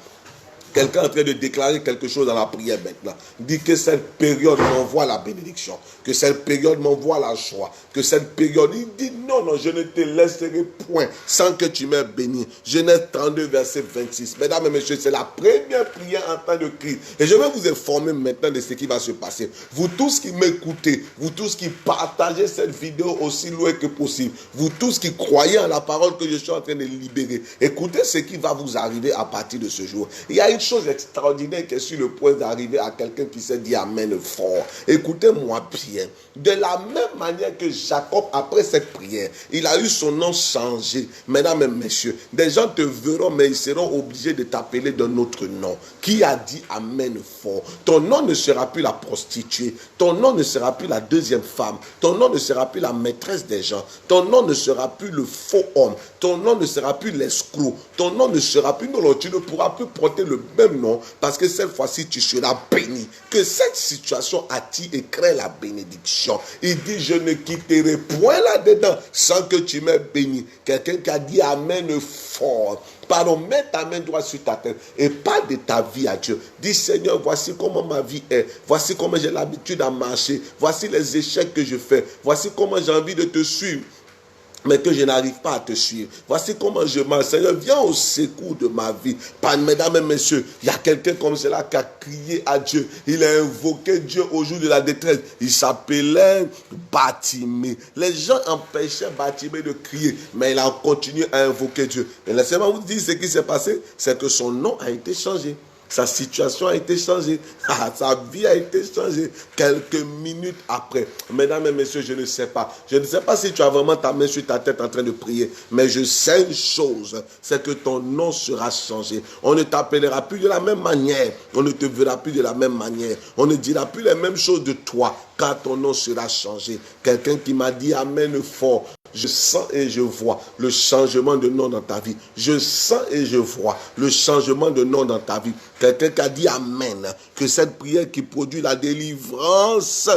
Quelqu'un est en train de déclarer quelque chose dans la prière maintenant. Dit que cette période m'envoie la bénédiction. Que cette période m'envoie la joie. Que cette période, il dit non, non, je ne te laisserai point sans que tu m'aies béni. Genèse 32, verset 26. Mesdames et messieurs, c'est la première prière en temps de crise. Et je vais vous informer maintenant de ce qui va se passer. Vous tous qui m'écoutez, vous tous qui partagez cette vidéo aussi loin que possible, vous tous qui croyez en la parole que je suis en train de libérer, écoutez ce qui va vous arriver à partir de ce jour. Il y a une chose extraordinaire qui est sur le point d'arriver à quelqu'un qui s'est dit Amen fort. Écoutez-moi bien. De la même manière que Jacob, après cette prière, il a eu son nom changé. Mesdames et messieurs, des gens te verront, mais ils seront obligés de t'appeler d'un autre nom. Qui a dit Amen fort? Ton nom ne sera plus la prostituée. Ton nom ne sera plus la deuxième femme. Ton nom ne sera plus la maîtresse des gens. Ton nom ne sera plus le faux homme. Ton nom ne sera plus l'escroc. Ton nom ne sera plus... Non, tu ne pourras plus porter le même nom parce que cette fois-ci, tu seras béni. Que cette situation attire et crée la bénédiction. Il dit, je ne quitterai point là-dedans sans que tu m'aies béni. Quelqu'un qui a dit Amen fort. Pardon, mets ta main droite sur ta tête et parle de ta vie à Dieu. Dis Seigneur, voici comment ma vie est. Voici comment j'ai l'habitude à marcher. Voici les échecs que je fais. Voici comment j'ai envie de te suivre. mais que je n'arrive pas à te suivre. Voici comment je marche. Seigneur, viens au secours de ma vie. Mesdames et messieurs, il y a quelqu'un comme cela qui a crié à Dieu. Il a invoqué Dieu au jour de la détresse. Il s'appelait Bartimée. Les gens empêchaient Bartimée de crier, mais il a continué à invoquer Dieu. Et laissez-moi vous dire ce qui s'est passé, c'est que son nom a été changé. Sa situation a été changée. Sa vie a été changée. Quelques minutes après. Mesdames et messieurs, je ne sais pas. Je ne sais pas si tu as vraiment ta main sur ta tête en train de prier. Mais je sais une chose. C'est que ton nom sera changé. On ne t'appellera plus de la même manière. On ne te verra plus de la même manière. On ne dira plus les mêmes choses de toi. Car ton nom sera changé. Quelqu'un qui m'a dit amen fort. Je sens et je vois le changement de nom dans ta vie. Je sens et je vois le changement de nom dans ta vie. Quelqu'un qui a dit amen. Que cette prière qui produit la délivrance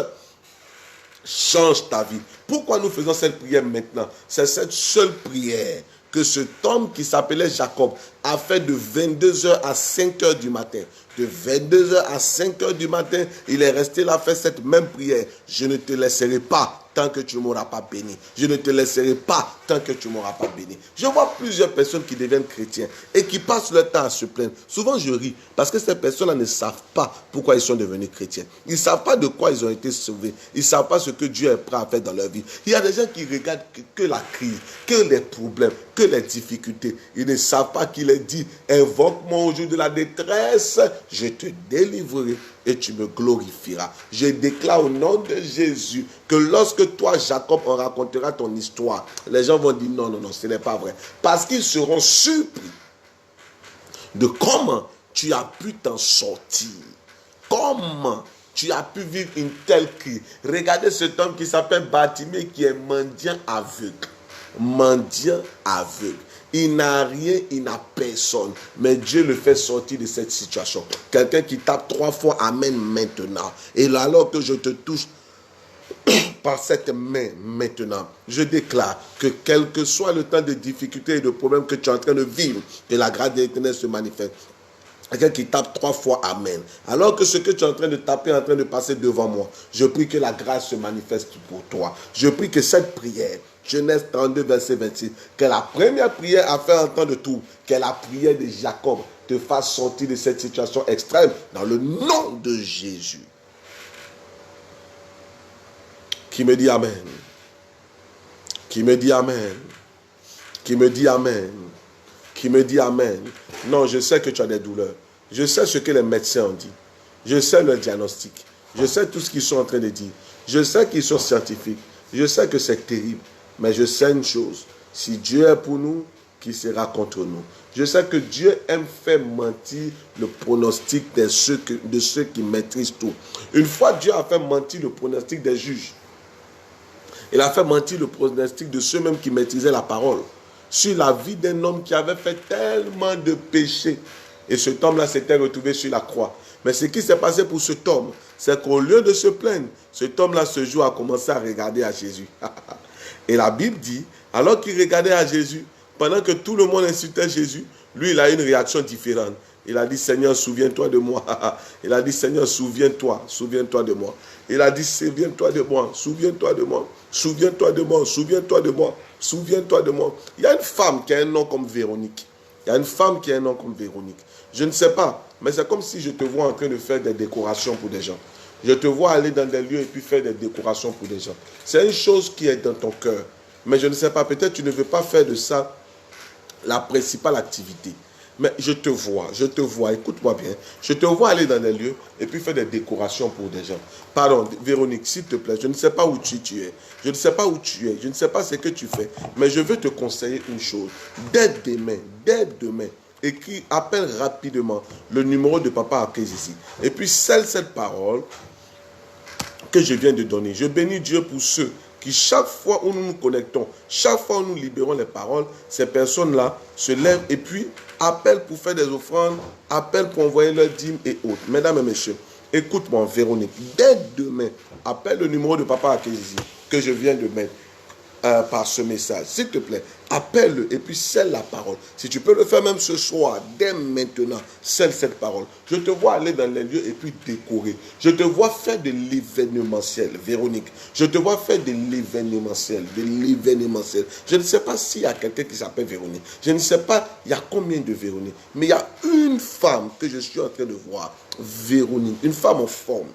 change ta vie. Pourquoi nous faisons cette prière maintenant? C'est cette seule prière que cet homme qui s'appelait Jacob a fait de 22h à 5h du matin. De 22h à 5h du matin, il est resté là faire cette même prière. Je ne te laisserai pas tant que tu ne m'auras pas béni. Je ne te laisserai pas tant que tu ne m'auras pas béni. Je vois plusieurs personnes qui deviennent chrétiens et qui passent leur temps à se plaindre. Souvent je ris parce que ces personnes-là ne savent pas pourquoi ils sont devenus chrétiens. Ils ne savent pas de quoi ils ont été sauvés. Ils ne savent pas ce que Dieu est prêt à faire dans leur vie. Il y a des gens qui regardent que la crise, que les problèmes, que les difficultés. Ils ne savent pas qu'il est dit, invoque-moi au jour de la détresse, je te délivrerai et tu me glorifieras. Je déclare au nom de Jésus que lorsque toi, Jacob, on racontera ton histoire, les gens vont dire non, non, non, ce n'est pas vrai. Parce qu'ils seront surpris de comment tu as pu t'en sortir. Comment tu as pu vivre une telle crise. Regardez cet homme qui s'appelle Bartimée, qui est mendiant aveugle. Mendiant aveugle. Il n'a rien, il n'a personne. Mais Dieu le fait sortir de cette situation. Quelqu'un qui tape 3 fois Amen maintenant. Et là, alors que je te touche par cette main maintenant, je déclare que quel que soit le temps de difficulté et de problème que tu es en train de vivre, que la grâce de l'Éternel se manifeste. Quelqu'un qui tape 3 fois Amen. Alors que ce que tu es en train de taper est en train de passer devant moi, je prie que la grâce se manifeste pour toi. Je prie que cette prière, Genèse 32, verset 26, que la première prière à faire entendre de tout, que la prière de Jacob te fasse sortir de cette situation extrême dans le nom de Jésus. Qui me dit Amen? Qui me dit Amen? Qui me dit Amen? Qui me dit Amen? Non, je sais que tu as des douleurs. Je sais ce que les médecins ont dit. Je sais le diagnostic. Je sais tout ce qu'ils sont en train de dire. Je sais qu'ils sont scientifiques. Je sais que c'est terrible. Mais je sais une chose. Si Dieu est pour nous, qui sera contre nous? Je sais que Dieu aime faire mentir le pronostic de ceux qui maîtrisent tout. Une fois, Dieu a fait mentir le pronostic des juges. Il a fait mentir le pronostic de ceux-mêmes qui maîtrisaient la parole. Sur la vie d'un homme qui avait fait tellement de péchés. Et cet homme-là s'était retrouvé sur la croix. Mais ce qui s'est passé pour cet homme, c'est qu'au lieu de se plaindre, cet homme-là ce jour a commencé à regarder à Jésus. Et la Bible dit, alors qu'il regardait à Jésus, pendant que tout le monde insultait Jésus, lui, il a une réaction différente. Il a dit, Seigneur, souviens-toi de moi. Il a dit, Seigneur, souviens-toi de moi. Il a dit, souviens-toi de moi, souviens-toi de moi, souviens-toi de moi, souviens-toi de moi, souviens-toi de moi. Il y a une femme qui a un nom comme Véronique. Il y a une femme qui a un nom comme Véronique. Je ne sais pas, mais c'est comme si je te vois en train de faire des décorations pour des gens. Je te vois aller dans des lieux et puis faire des décorations pour des gens. C'est une chose qui est dans ton cœur. Mais je ne sais pas, peut-être tu ne veux pas faire de ça la principale activité. Mais je te vois, écoute-moi bien. Je te vois aller dans des lieux et puis faire des décorations pour des gens. Pardon, Véronique, s'il te plaît, je ne sais pas où tu es. Je ne sais pas où tu es. Je ne sais pas ce que tu fais. Mais je veux te conseiller une chose. Dès demain, écris, appelle rapidement le numéro de Papa Arcade ici. Et puis, scelle cette parole que je viens de donner. Je bénis Dieu pour ceux qui, chaque fois où nous nous connectons, chaque fois où nous libérons les paroles, ces personnes-là se lèvent et puis appellent pour faire des offrandes, appellent pour envoyer leurs dîmes et autres. Mesdames et messieurs, écoute-moi, Véronique, dès demain, appelle le numéro de Papa Arcade ici que je viens de mettre. par ce message. S'il te plaît, appelle-le et puis scelle la parole. Si tu peux le faire même ce soir, dès maintenant, scelle cette parole. Je te vois aller dans les lieux et puis décorer. Je te vois faire de l'événementiel, Véronique. Je te vois faire de l'événementiel, de l'événementiel. Je ne sais pas s'il y a quelqu'un qui s'appelle Véronique. Je ne sais pas il y a combien de Véronique. Mais il y a une femme que je suis en train de voir, Véronique, une femme en forme.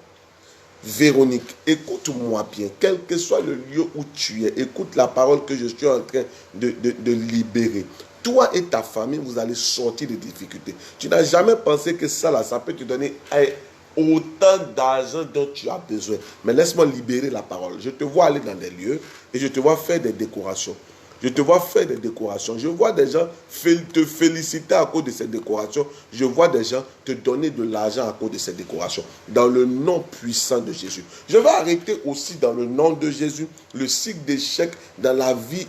Véronique, écoute-moi bien, quel que soit le lieu où tu es, écoute la parole que je suis en train de libérer. Toi et ta famille, vous allez sortir des difficultés. Tu n'as jamais pensé que ça, là, ça peut te donner autant d'argent dont tu as besoin. Mais laisse-moi libérer la parole. Je te vois aller dans des lieux et je te vois faire des décorations. Je te vois faire des décorations. Je vois des gens te féliciter à cause de ces décorations. Je vois des gens te donner de l'argent à cause de ces décorations. Dans le nom puissant de Jésus. Je vais arrêter aussi dans le nom de Jésus le cycle d'échec dans la vie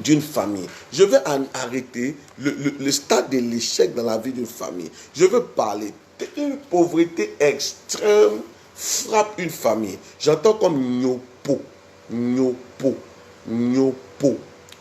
d'une famille. Je vais arrêter le stade de l'échec dans la vie d'une famille. Je veux parler d'une pauvreté extrême frappe une famille. J'entends comme nyopo, nyopo, nyopo,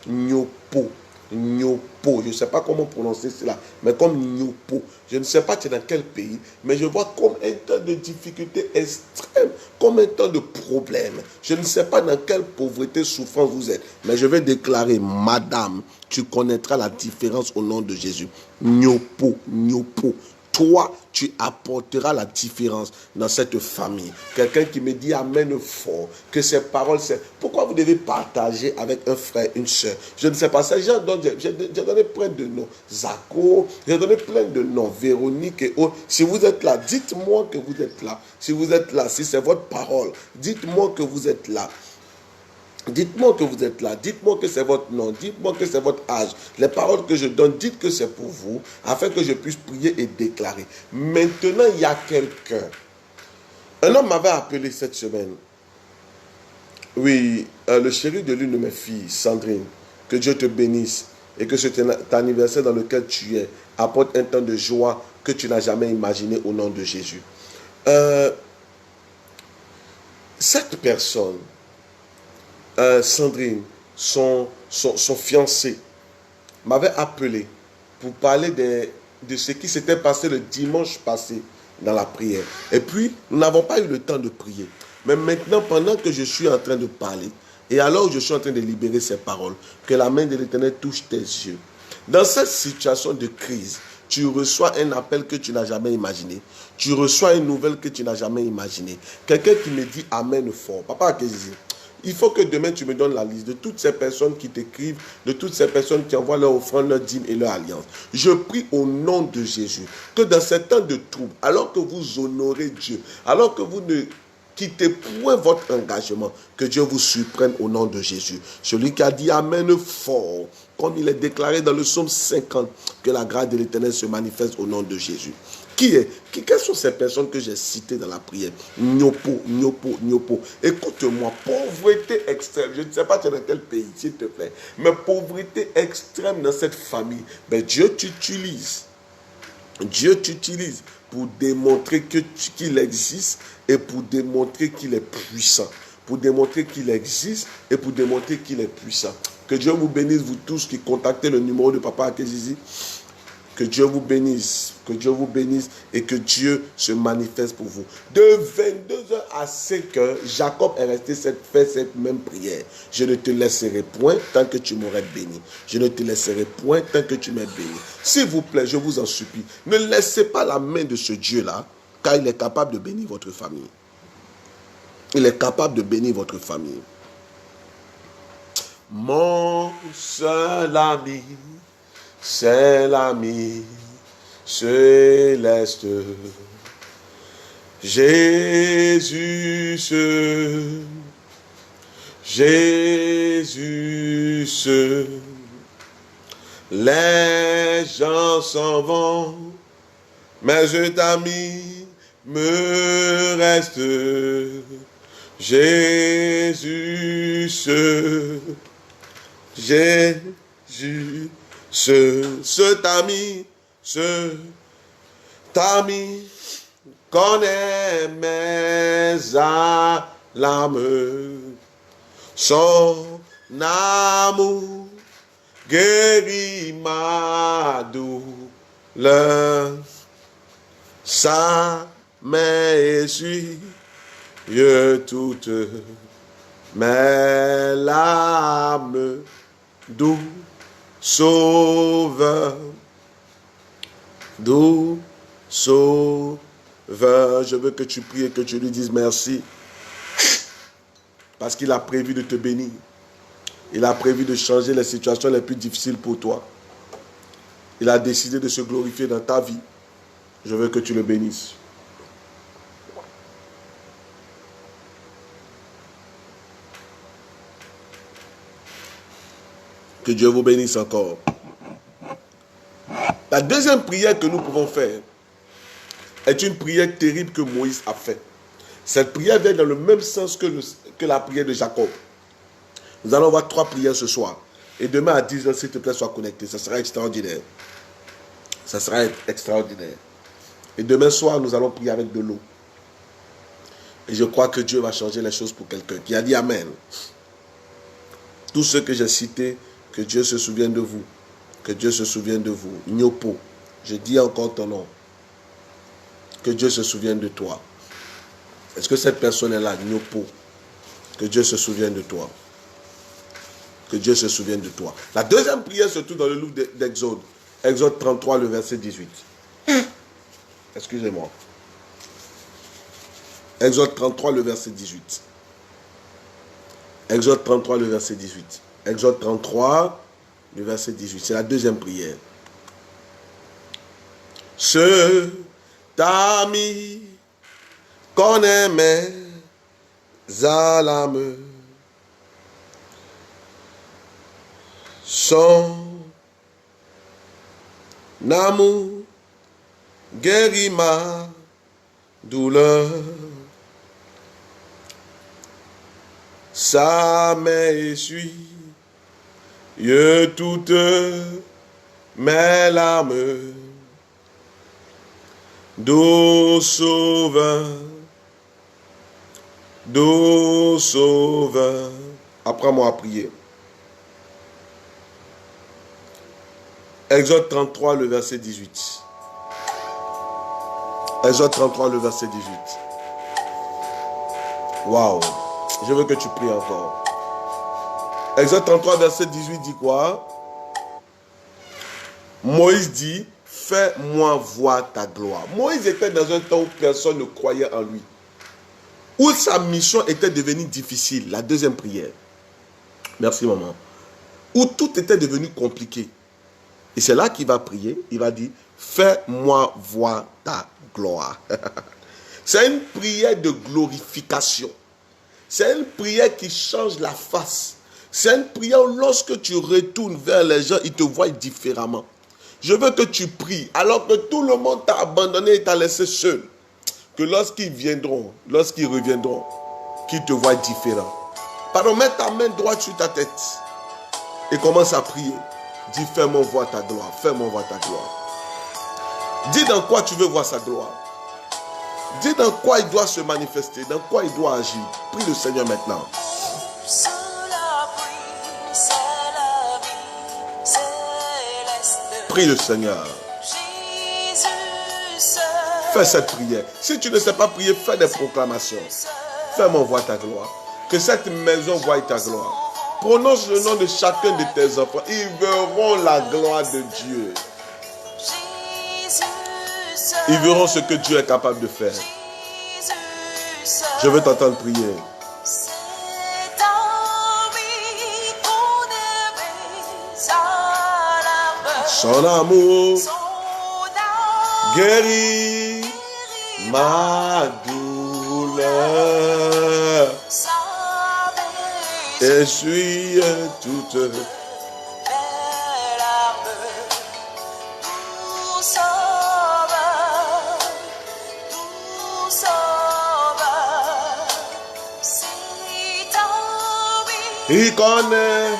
nyopo, nyopo. Je ne sais pas comment prononcer cela, mais comme nyopo. Je ne sais pas tu es dans quel pays, mais je vois comme un temps de difficulté extrême, comme un temps de problème. Je ne sais pas dans quelle pauvreté, souffrance vous êtes, mais je vais déclarer, madame, tu connaîtras la différence au nom de Jésus. Nyopo, nyopo. Toi, tu apporteras la différence dans cette famille. Quelqu'un qui me dit amen fort, que ces paroles, c'est pourquoi vous devez partager avec un frère, une soeur. Je ne sais pas, ces gens dont j'ai donné plein de noms. Zako, j'ai donné plein de noms. Véronique et autres. Si vous êtes là, dites-moi que vous êtes là. Si vous êtes là, si c'est votre parole, dites-moi que vous êtes là. Dites-moi que vous êtes là, dites-moi que c'est votre nom, dites-moi que c'est votre âge. Les paroles que je donne, dites que c'est pour vous, afin que je puisse prier et déclarer. Maintenant, il y a quelqu'un. Un homme m'avait appelé cette semaine. Oui, le chéri de l'une de mes filles, Sandrine, que Dieu te bénisse et que cet anniversaire dans lequel tu es apporte un temps de joie que tu n'as jamais imaginé au nom de Jésus. Cette personne, Sandrine, son fiancé, m'avait appelé pour parler de ce qui s'était passé le dimanche passé dans la prière. Et puis, nous n'avons pas eu le temps de prier. Mais maintenant, pendant que je suis en train de parler, et alors je suis en train de libérer ces paroles, que la main de l'Éternel touche tes yeux. Dans cette situation de crise, tu reçois un appel que tu n'as jamais imaginé. Tu reçois une nouvelle que tu n'as jamais imaginée. Quelqu'un qui me dit amen fort. Papa Akézizi, il faut que demain tu me donnes la liste de toutes ces personnes qui t'écrivent, de toutes ces personnes qui envoient leur offrande, leur dîme et leur alliance. Je prie au nom de Jésus que dans ces temps de trouble, alors que vous honorez Dieu, alors que vous ne quittez point votre engagement, que Dieu vous surprenne au nom de Jésus. Celui qui a dit amen fort, comme il est déclaré dans le psaume 50, que la grâce de l'Éternel se manifeste au nom de Jésus. Quelles sont ces personnes que j'ai citées dans la prière? Nyopo, nyopo, nyopo. Écoute-moi, pauvreté extrême. Je ne sais pas tu es dans quel pays, s'il te plaît. Mais pauvreté extrême dans cette famille. Ben, Dieu t'utilise. Dieu t'utilise pour démontrer qu'il existe et pour démontrer qu'il est puissant. Pour démontrer qu'il existe et pour démontrer qu'il est puissant. Que Dieu vous bénisse, vous tous qui contactez le numéro de Papa Akézizi. Que Dieu vous bénisse et que Dieu se manifeste pour vous. De 22h à 5h, Jacob est resté faire cette même prière. Je ne te laisserai point tant que tu m'aurais béni. Je ne te laisserai point tant que tu m'as béni. S'il vous plaît, je vous en supplie, ne laissez pas la main de ce Dieu-là, car il est capable de bénir votre famille. Il est capable de bénir votre famille. Mon seul ami, c'est l'ami céleste, Jésus, Jésus. Les gens s'en vont, mais un ami me reste, Jésus, Jésus. Cet ami connaît mes alarmes, son amour guérit ma douleur. Sa main essuie toutes mes larmes. Doux sauveur, doux sauveur. Je veux que tu pries et que tu lui dises merci. Parce qu'il a prévu de te bénir. Il a prévu de changer les situations les plus difficiles pour toi. Il a décidé de se glorifier dans ta vie. Je veux que tu le bénisses. Que Dieu vous bénisse encore. La deuxième prière que nous pouvons faire est une prière terrible que Moïse a faite. Cette prière vient dans le même sens que la prière de Jacob. Nous allons voir 3 prières ce soir. Et demain à 10h, s'il te plaît, sois connecté. Ça sera extraordinaire. Ça sera extraordinaire. Et demain soir, nous allons prier avec de l'eau. Et je crois que Dieu va changer les choses pour quelqu'un qui a dit Amen. Tous ceux que j'ai cités, que Dieu se souvienne de vous. Que Dieu se souvienne de vous. Nyopo, je dis encore ton nom. Que Dieu se souvienne de toi. Est-ce que cette personne est là, Nyopo? Que Dieu se souvienne de toi. Que Dieu se souvienne de toi. La deuxième prière se trouve dans le livre d'Exode. Exode 33, le verset 18. Excusez-moi. Exode 33, le verset 18. Exode 33, le verset 18. Exode 33, le verset 18. C'est la deuxième prière. Ce ami connaît mes âmes. Son amour guérit ma douleur. Sa main essuie toutes mes larmes. Doux sauveur, doux sauveur. Apprends-moi à prier. Exode 33, le verset 18. Exode 33, le verset 18. Waouh. Je veux que tu pries encore. Exode 33, verset 18 dit quoi? Moïse dit, fais-moi voir ta gloire. Moïse était dans un temps où personne ne croyait en lui. Où sa mission était devenue difficile. La deuxième prière. Merci maman. Où tout était devenu compliqué. Et c'est là qu'il va prier. Il va dire, fais-moi voir ta gloire. C'est une prière de glorification. C'est une prière qui change la face. C'est une prière où lorsque tu retournes vers les gens, ils te voient différemment. Je veux que tu pries alors que tout le monde t'a abandonné et t'a laissé seul. Que lorsqu'ils viendront, lorsqu'ils reviendront, qu'ils te voient différent. Pardon, mets ta main droite sur ta tête et commence à prier. Dis, fais-moi voir ta gloire, fais-moi voir ta gloire. Dis dans quoi tu veux voir sa gloire. Dis dans quoi il doit se manifester, dans quoi il doit agir. Prie le Seigneur maintenant. Prie le Seigneur. Fais cette prière. Si tu ne sais pas prier, fais des proclamations. Fais-moi voir ta gloire. Que cette maison voie ta gloire. Prononce le nom de chacun de tes enfants. Ils verront la gloire de Dieu. Ils verront ce que Dieu est capable de faire. Je veux t'entendre prier. Son amour guérit ma douleur. Essuie toutes mes larmes. Il connaît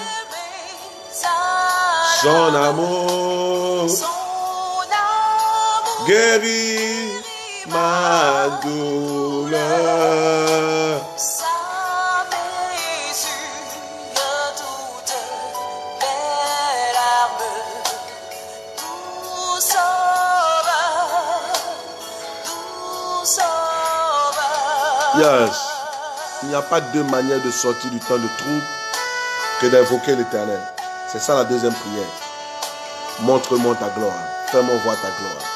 son amour, guérit ma douleur. Yes. Il n'y a pas deux manières de sortir du temps de trouble que d'invoquer l'Éternel. C'est ça la deuxième prière. Montre-moi ta gloire. Fais-moi voir ta gloire.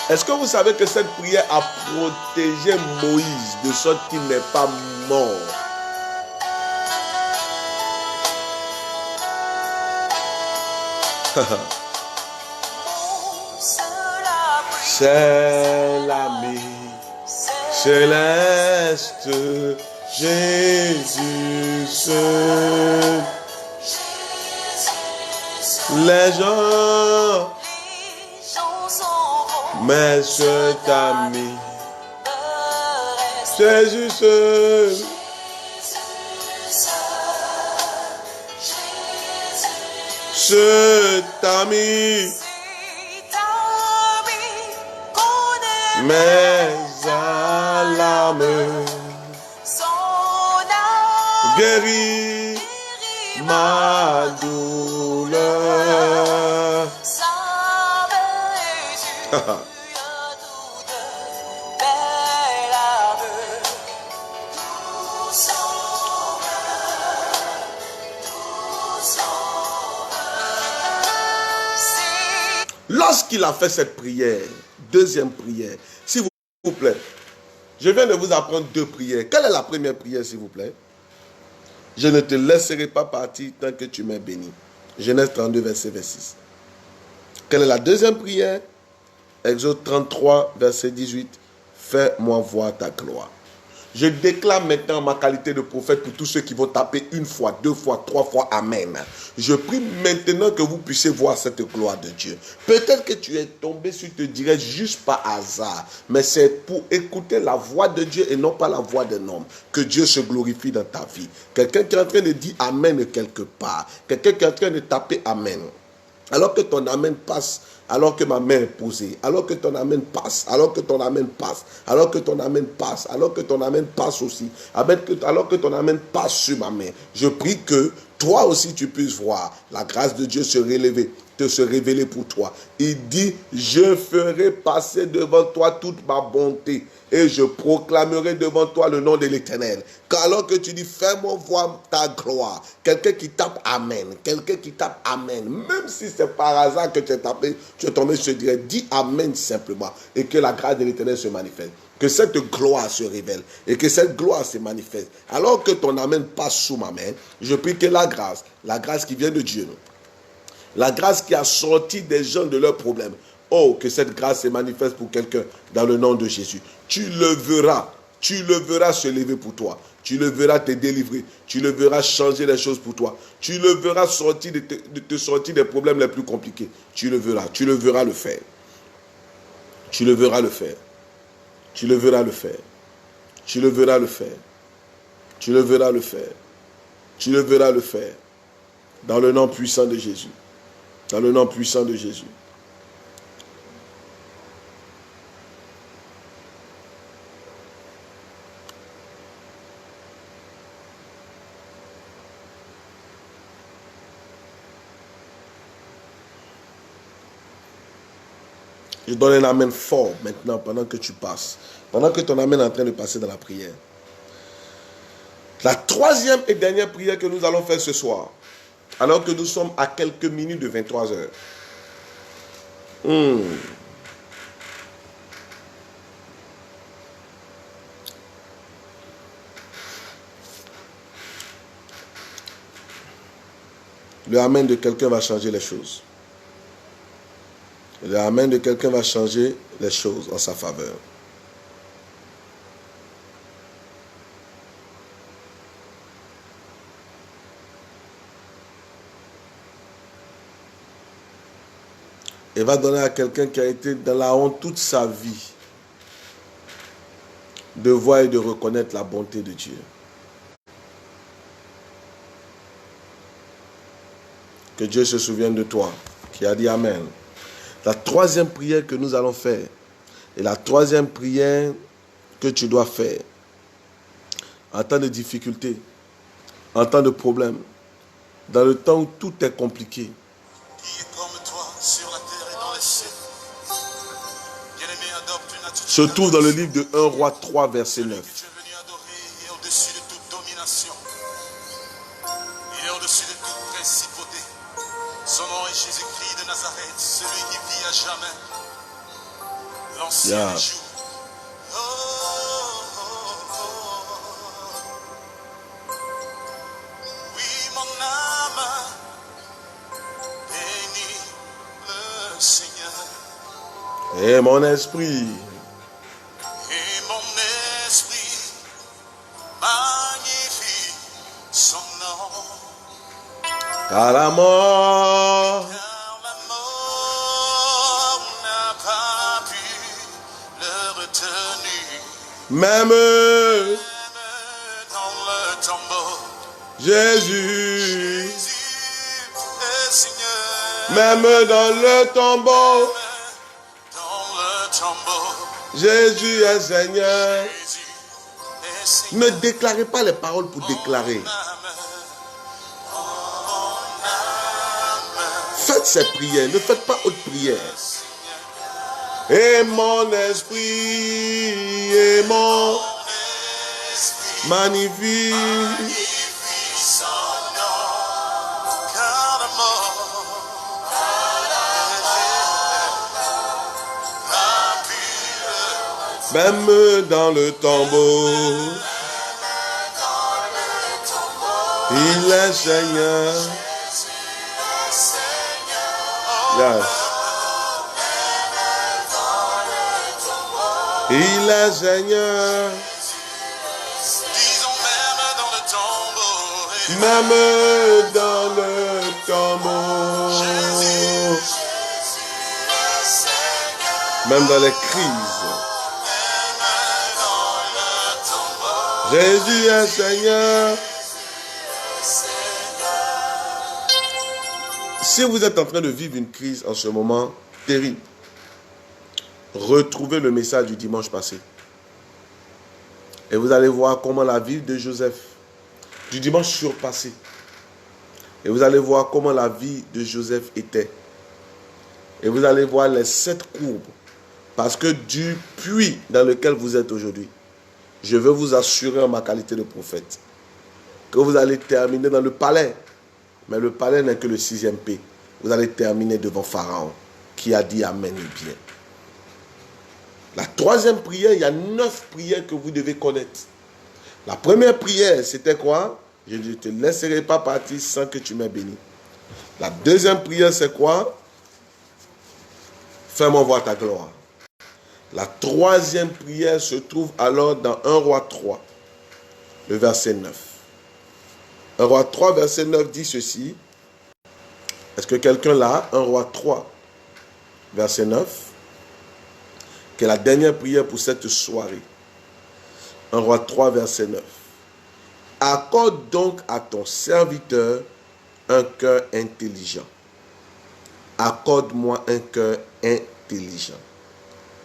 Est-ce que vous savez que cette prière a protégé Moïse de sorte qu'il n'est pas mort? C'est l'ami céleste, Jésus seul. Les gens mais cet ami, Jésus seul. Cet ami, mais à l'âme guérit ma douleur. Lorsqu'il a fait cette prière, deuxième prière, s'il vous plaît, je viens de vous apprendre deux prières. Quelle est la première prière, s'il vous plaît? Je ne te laisserai pas partir tant que tu m'es béni. Genèse 32, verset 26. Quelle est la deuxième prière? Exode 33, verset 18. Fais-moi voir ta gloire. Je déclare maintenant ma qualité de prophète pour tous ceux qui vont taper une fois, deux fois, trois fois, amen. Je prie maintenant que vous puissiez voir cette gloire de Dieu. Peut-être que tu es tombé sur te dirais juste par hasard, mais c'est pour écouter la voix de Dieu et non pas la voix d'un homme que Dieu se glorifie dans ta vie. Quelqu'un qui est en train de dire amen quelque part, quelqu'un qui est en train de taper amen. Alors que ton amen passe, alors que ma main est posée, alors que ton amen passe, alors que ton amen passe, alors que ton amen passe, alors que ton amen passe aussi, alors que ton amen passe sur ma main, je prie que toi aussi tu puisses voir la grâce de Dieu se révéler pour toi. Il dit, je ferai passer devant toi toute ma bonté et je proclamerai devant toi le nom de l'Éternel. Alors que tu dis, fais-moi voir ta gloire. Quelqu'un qui tape amen. Quelqu'un qui tape amen. Même si c'est par hasard que tu es tapé, tu es tombé, je te dirais, dis amen simplement. Et que la grâce de l'Éternel se manifeste. Que cette gloire se révèle. Et que cette gloire se manifeste. Alors que ton amen passe sous ma main, je prie que la grâce qui vient de Dieu, la grâce qui a sorti des gens de leurs problèmes, oh, que cette grâce se manifeste pour quelqu'un dans le nom de Jésus. Tu le verras se lever pour toi. Tu le verras te délivrer. Tu le verras changer les choses pour toi. Tu le verras te sortir des problèmes les plus compliqués. Tu le verras le faire. Tu le verras le faire. Tu le verras le faire. Tu le verras le faire. Tu le verras le faire. Tu le verras le faire. Dans le nom puissant de Jésus. Dans le nom puissant de Jésus. Je donne un amen fort maintenant pendant que tu passes. Pendant que ton amen est en train de passer dans la prière. La troisième et dernière prière que nous allons faire ce soir. Alors que nous sommes à quelques minutes de 23 heures. Le amen de quelqu'un va changer les choses. Le amen de quelqu'un va changer les choses en sa faveur. Et va donner à quelqu'un qui a été dans la honte toute sa vie de voir et de reconnaître la bonté de Dieu. Que Dieu se souvienne de toi, qui a dit amen. La troisième prière que nous allons faire, et la troisième prière que tu dois faire, en temps de difficulté, en temps de problème, dans le temps où tout est compliqué. Qui est comme toi sur la terre? se trouve dans le livre de 1 Roi 3, verset 9. Tu es venu adorer et au-dessus de toute domination. Il est au-dessus de toute principauté. Son nom est Jésus-Christ de Nazareth, celui qui vit à jamais. L'ancien Yeah. des jours. Oh, oh, oh. Oui, mon âme bénit le Seigneur. Et mon esprit, Et mon esprit magnifie son nom. car la mort Car la mort n'a pas pu le retenir. même Même dans le tombeau, Jésus, Jésus est Seigneur. même dans le tombeau, Dans le tombeau, Jésus est Seigneur. Jésus est Seigneur. Ne déclarez pas les paroles pour déclarer. Faites ces prières, ne faites pas autre prière. Et mon esprit, et mon magnifique, même dans le tombeau, il est Seigneur. Yes. Il est Seigneur, Disons même dans le tombeau, même dans le tombeau, même dans les crises. Jésus est Seigneur. Si vous êtes en train de vivre une crise en ce moment terrible, retrouvez le message du dimanche passé. Et vous allez voir comment la vie de Joseph, du dimanche surpassé, et vous allez voir comment la vie de Joseph était. Et vous allez voir les 7 courbes. Parce que du puits dans lequel vous êtes aujourd'hui, je veux vous assurer en ma qualité de prophète que vous allez terminer dans le palais. Mais le palais n'est que le 6e P. Vous allez terminer devant Pharaon qui a dit Amen et bien. La 3e prière, il y a 9 prières que vous devez connaître. La première prière, c'était quoi? Je ne te laisserai pas partir sans que tu m'aies béni. La 2e prière, c'est quoi? Fais-moi voir ta gloire. La 3e prière se trouve alors dans 1 Roi 3, le verset 9. 1 Roi 3, verset 9 dit ceci. Est-ce que quelqu'un l'a? 1 Roi 3, verset 9. Qui est la dernière prière pour cette soirée. 1 Roi 3, verset 9. Accorde donc à ton serviteur un cœur intelligent. Accorde-moi un cœur intelligent.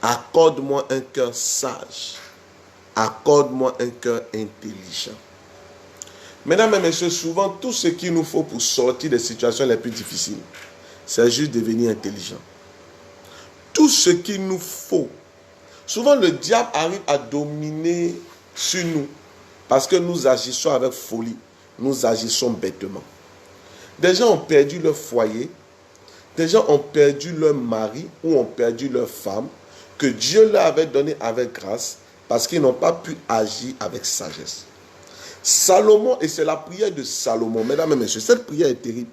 Accorde-moi un cœur sage. Accorde-moi un cœur intelligent. Mesdames et messieurs, souvent, tout ce qu'il nous faut pour sortir des situations les plus difficiles, c'est juste devenir intelligent. Tout ce qu'il nous faut. Souvent, le diable arrive à dominer sur nous parce que nous agissons avec folie. Nous agissons bêtement. Des gens ont perdu leur foyer. Des gens ont perdu leur mari ou ont perdu leur femme que Dieu leur avait donné avec grâce parce qu'ils n'ont pas pu agir avec sagesse. Salomon, et c'est la prière de Salomon, mesdames et messieurs, cette prière est terrible.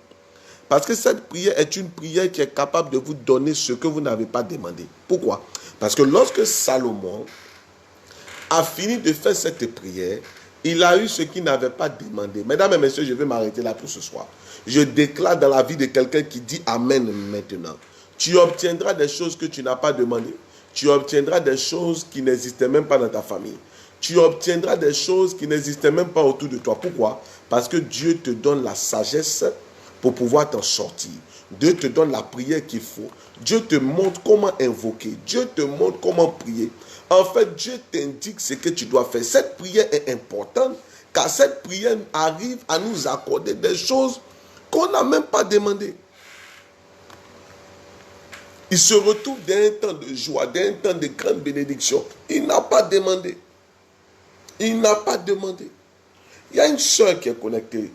Parce que cette prière est une prière qui est capable de vous donner ce que vous n'avez pas demandé. Pourquoi? Parce que lorsque Salomon a fini de faire cette prière, il a eu ce qu'il n'avait pas demandé. Mesdames et messieurs, je vais m'arrêter là pour ce soir. Je déclare dans la vie de quelqu'un qui dit Amen maintenant. Tu obtiendras des choses que tu n'as pas demandées. Tu obtiendras des choses qui n'existaient même pas dans ta famille. Tu obtiendras des choses qui n'existaient même pas autour de toi. Pourquoi? Parce que Dieu te donne la sagesse pour pouvoir t'en sortir. Dieu te donne la prière qu'il faut. Dieu te montre comment invoquer. Dieu te montre comment prier. En fait, Dieu t'indique ce que tu dois faire. Cette prière est importante car cette prière arrive à nous accorder des choses qu'on n'a même pas demandées. Il se retrouve dans un temps de joie, dans un temps de grande bénédiction. Il n'a pas demandé. Il n'a pas demandé. Il y a une soeur qui est connectée.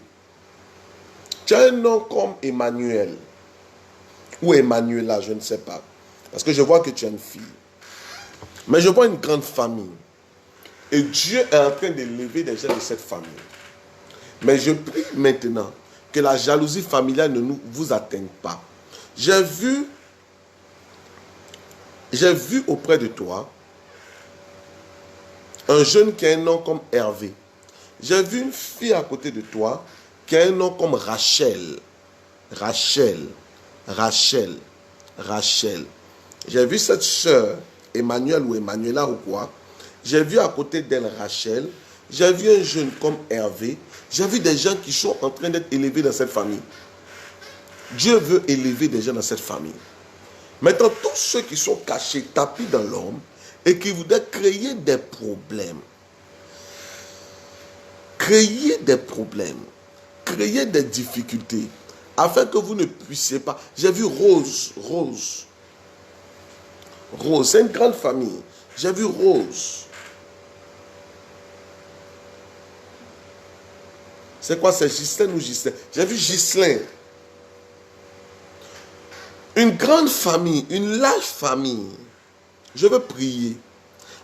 Tu as un nom comme Emmanuel. Ou Emmanuela, je ne sais pas. Parce que je vois que tu es une fille. Mais je vois une grande famille. Et Dieu est en train d'élever des gens de cette famille. Mais je prie maintenant que la jalousie familiale ne vous atteigne pas. J'ai vu auprès de toi un jeune qui a un nom comme Hervé. J'ai vu une fille à côté de toi qui a un nom comme Rachel. Rachel. J'ai vu cette sœur, Emmanuel ou Emmanuela ou quoi. J'ai vu à côté d'elle Rachel. J'ai vu un jeune comme Hervé. J'ai vu des gens qui sont en train d'être élevés dans cette famille. Dieu veut élever des gens dans cette famille. Maintenant, tous ceux qui sont cachés, tapis dans l'homme et qui voudraient créer des problèmes, créer des difficultés, afin que vous ne puissiez pas. J'ai vu Rose, c'est une grande famille. J'ai vu Rose. C'est quoi, c'est Ghislaine ou Ghislaine? J'ai vu Ghislaine. Une grande famille, une large famille. Je veux prier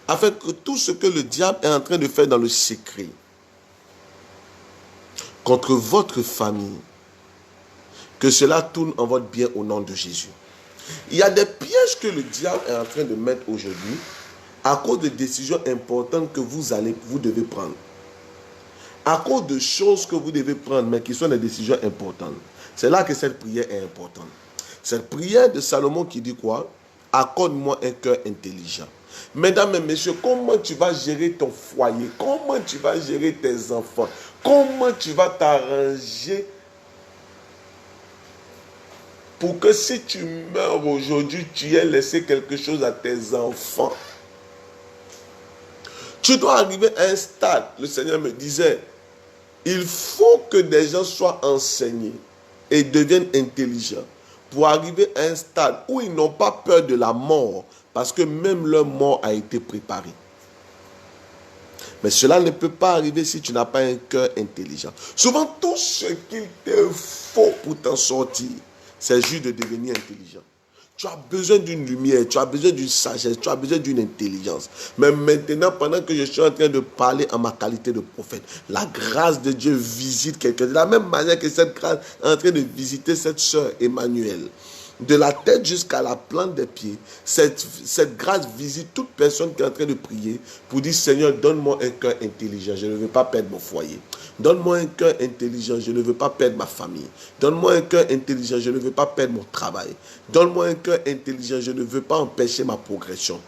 afin que tout ce que le diable est en train de faire dans le secret contre votre famille, que cela tourne en votre bien au nom de Jésus. Il y a des pièges que le diable est en train de mettre aujourd'hui à cause de décisions importantes que vous devez prendre. À cause de choses que vous devez prendre, mais qui sont des décisions importantes. C'est là que cette prière est importante. Cette prière de Salomon qui dit quoi? Accorde-moi un cœur intelligent. Mesdames et messieurs, comment tu vas gérer ton foyer? Comment tu vas gérer tes enfants? Comment tu vas t'arranger pour que si tu meurs aujourd'hui, tu aies laissé quelque chose à tes enfants? Tu dois arriver à un stade, le Seigneur me disait, il faut que des gens soient enseignés et deviennent intelligents pour arriver à un stade où ils n'ont pas peur de la mort parce que même leur mort a été préparée. Mais cela ne peut pas arriver si tu n'as pas un cœur intelligent. Souvent, tout ce qu'il te faut pour t'en sortir, c'est juste de devenir intelligent. Tu as besoin d'une lumière, tu as besoin d'une sagesse, tu as besoin d'une intelligence. Mais maintenant, pendant que je suis en train de parler en ma qualité de prophète, la grâce de Dieu visite quelqu'un. De la même manière que cette grâce est en train de visiter cette sœur Emmanuel. De la tête jusqu'à la plante des pieds, cette grâce visite toute personne qui est en train de prier pour dire, Seigneur, donne-moi un cœur intelligent, je ne veux pas perdre mon foyer. Donne-moi un cœur intelligent, je ne veux pas perdre ma famille. Donne-moi un cœur intelligent, je ne veux pas perdre mon travail. Donne-moi un cœur intelligent, je ne veux pas empêcher ma progression.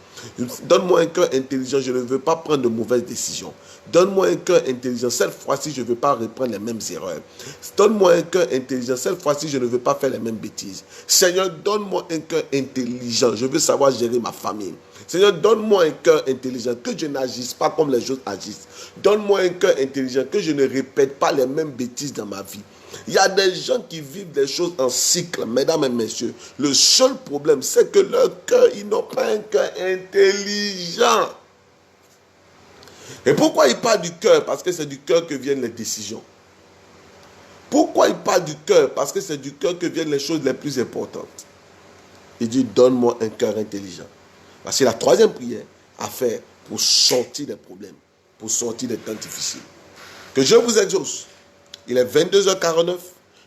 Donne-moi un cœur intelligent, je ne veux pas prendre de mauvaises décisions. Donne-moi un cœur intelligent, cette fois-ci, je ne veux pas reprendre les mêmes erreurs. Donne-moi un cœur intelligent, cette fois-ci, je ne veux pas faire les mêmes bêtises. Seigneur, donne-moi un cœur intelligent, je veux savoir gérer ma famille. Seigneur, donne-moi un cœur intelligent, que je n'agisse pas comme les autres agissent. Donne-moi un cœur intelligent, que je ne répète pas les mêmes bêtises dans ma vie. Il y a des gens qui vivent des choses en cycle, mesdames et messieurs. Le seul problème, c'est que leur cœur, ils n'ont pas un cœur intelligent. Et pourquoi il parle du cœur? Parce que c'est du cœur que viennent les décisions. Pourquoi il parle du cœur? Parce que c'est du cœur que viennent les choses les plus importantes. Il dit, donne-moi un cœur intelligent. C'est la troisième prière à faire pour sortir des problèmes, pour sortir des temps difficiles. Que Dieu vous exauce. Il est 22h49.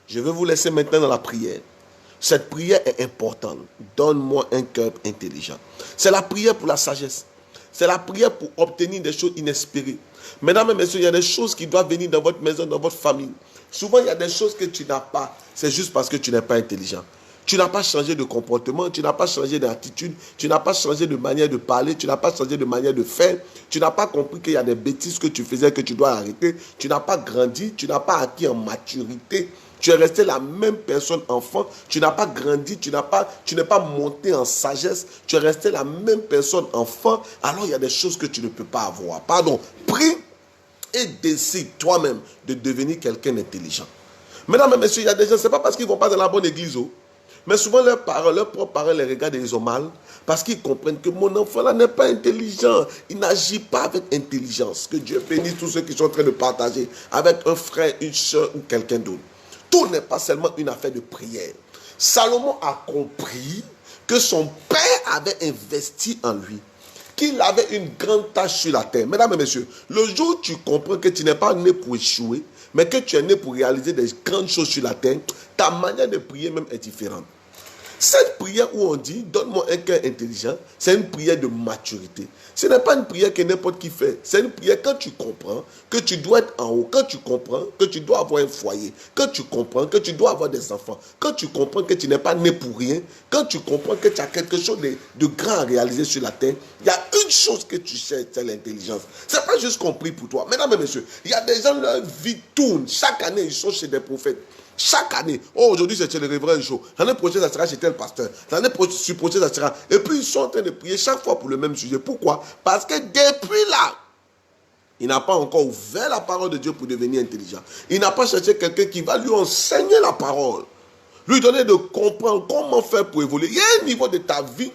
Je vais vous laisser maintenant dans la prière. Cette prière est importante. Donne-moi un cœur intelligent. C'est la prière pour la sagesse. C'est la prière pour obtenir des choses inespérées. Mesdames et messieurs, il y a des choses qui doivent venir dans votre maison, dans votre famille. Souvent, il y a des choses que tu n'as pas. C'est juste parce que tu n'es pas intelligent. Tu n'as pas changé de comportement, tu n'as pas changé d'attitude, tu n'as pas changé de manière de parler, tu n'as pas changé de manière de faire. Tu n'as pas compris qu'il y a des bêtises que tu faisais que tu dois arrêter. Tu n'as pas grandi, tu n'as pas acquis en maturité. Tu es resté la même personne enfant, tu n'as pas grandi, tu n'es pas monté en sagesse, tu es resté la même personne enfant, alors il y a des choses que tu ne peux pas avoir. Pardon, prie et décide toi-même de devenir quelqu'un d'intelligent. Mesdames et messieurs, il y a des gens, ce n'est pas parce qu'ils ne vont pas dans la bonne église, Mais souvent, leurs propres parents les regardent et ils ont mal. Parce qu'ils comprennent que mon enfant là n'est pas intelligent. Il n'agit pas avec intelligence. Que Dieu bénisse tous ceux qui sont en train de partager avec un frère, une soeur ou quelqu'un d'autre. Tout n'est pas seulement une affaire de prière. Salomon a compris que son père avait investi en lui, qu'il avait une grande tâche sur la terre. Mesdames et messieurs, le jour où tu comprends que tu n'es pas né pour échouer, mais que tu es né pour réaliser des grandes choses sur la terre, ta manière de prier même est différente. Cette prière où on dit « donne-moi un cœur intelligent », c'est une prière de maturité. Ce n'est pas une prière que n'importe qui fait. C'est une prière quand tu comprends que tu dois être en haut, quand tu comprends que tu dois avoir un foyer, quand tu comprends que tu dois avoir des enfants, quand tu comprends que tu n'es pas né pour rien, quand tu comprends que tu as quelque chose de grand à réaliser sur la terre, il y a une chose que tu cherches, c'est l'intelligence. Ce n'est pas juste compris pour toi. Mesdames et messieurs, il y a des gens, leur vie tourne. Chaque année, ils sont chez des prophètes. Chaque année, oh aujourd'hui c'est chez le révérend Joe, l'année prochaine ça sera chez tel pasteur, l'année prochaine ça sera. Et puis ils sont en train de prier chaque fois pour le même sujet. Pourquoi? Parce que depuis là, il n'a pas encore ouvert la parole de Dieu pour devenir intelligent. Il n'a pas cherché quelqu'un qui va lui enseigner la parole, lui donner de comprendre comment faire pour évoluer. Il y a un niveau de ta vie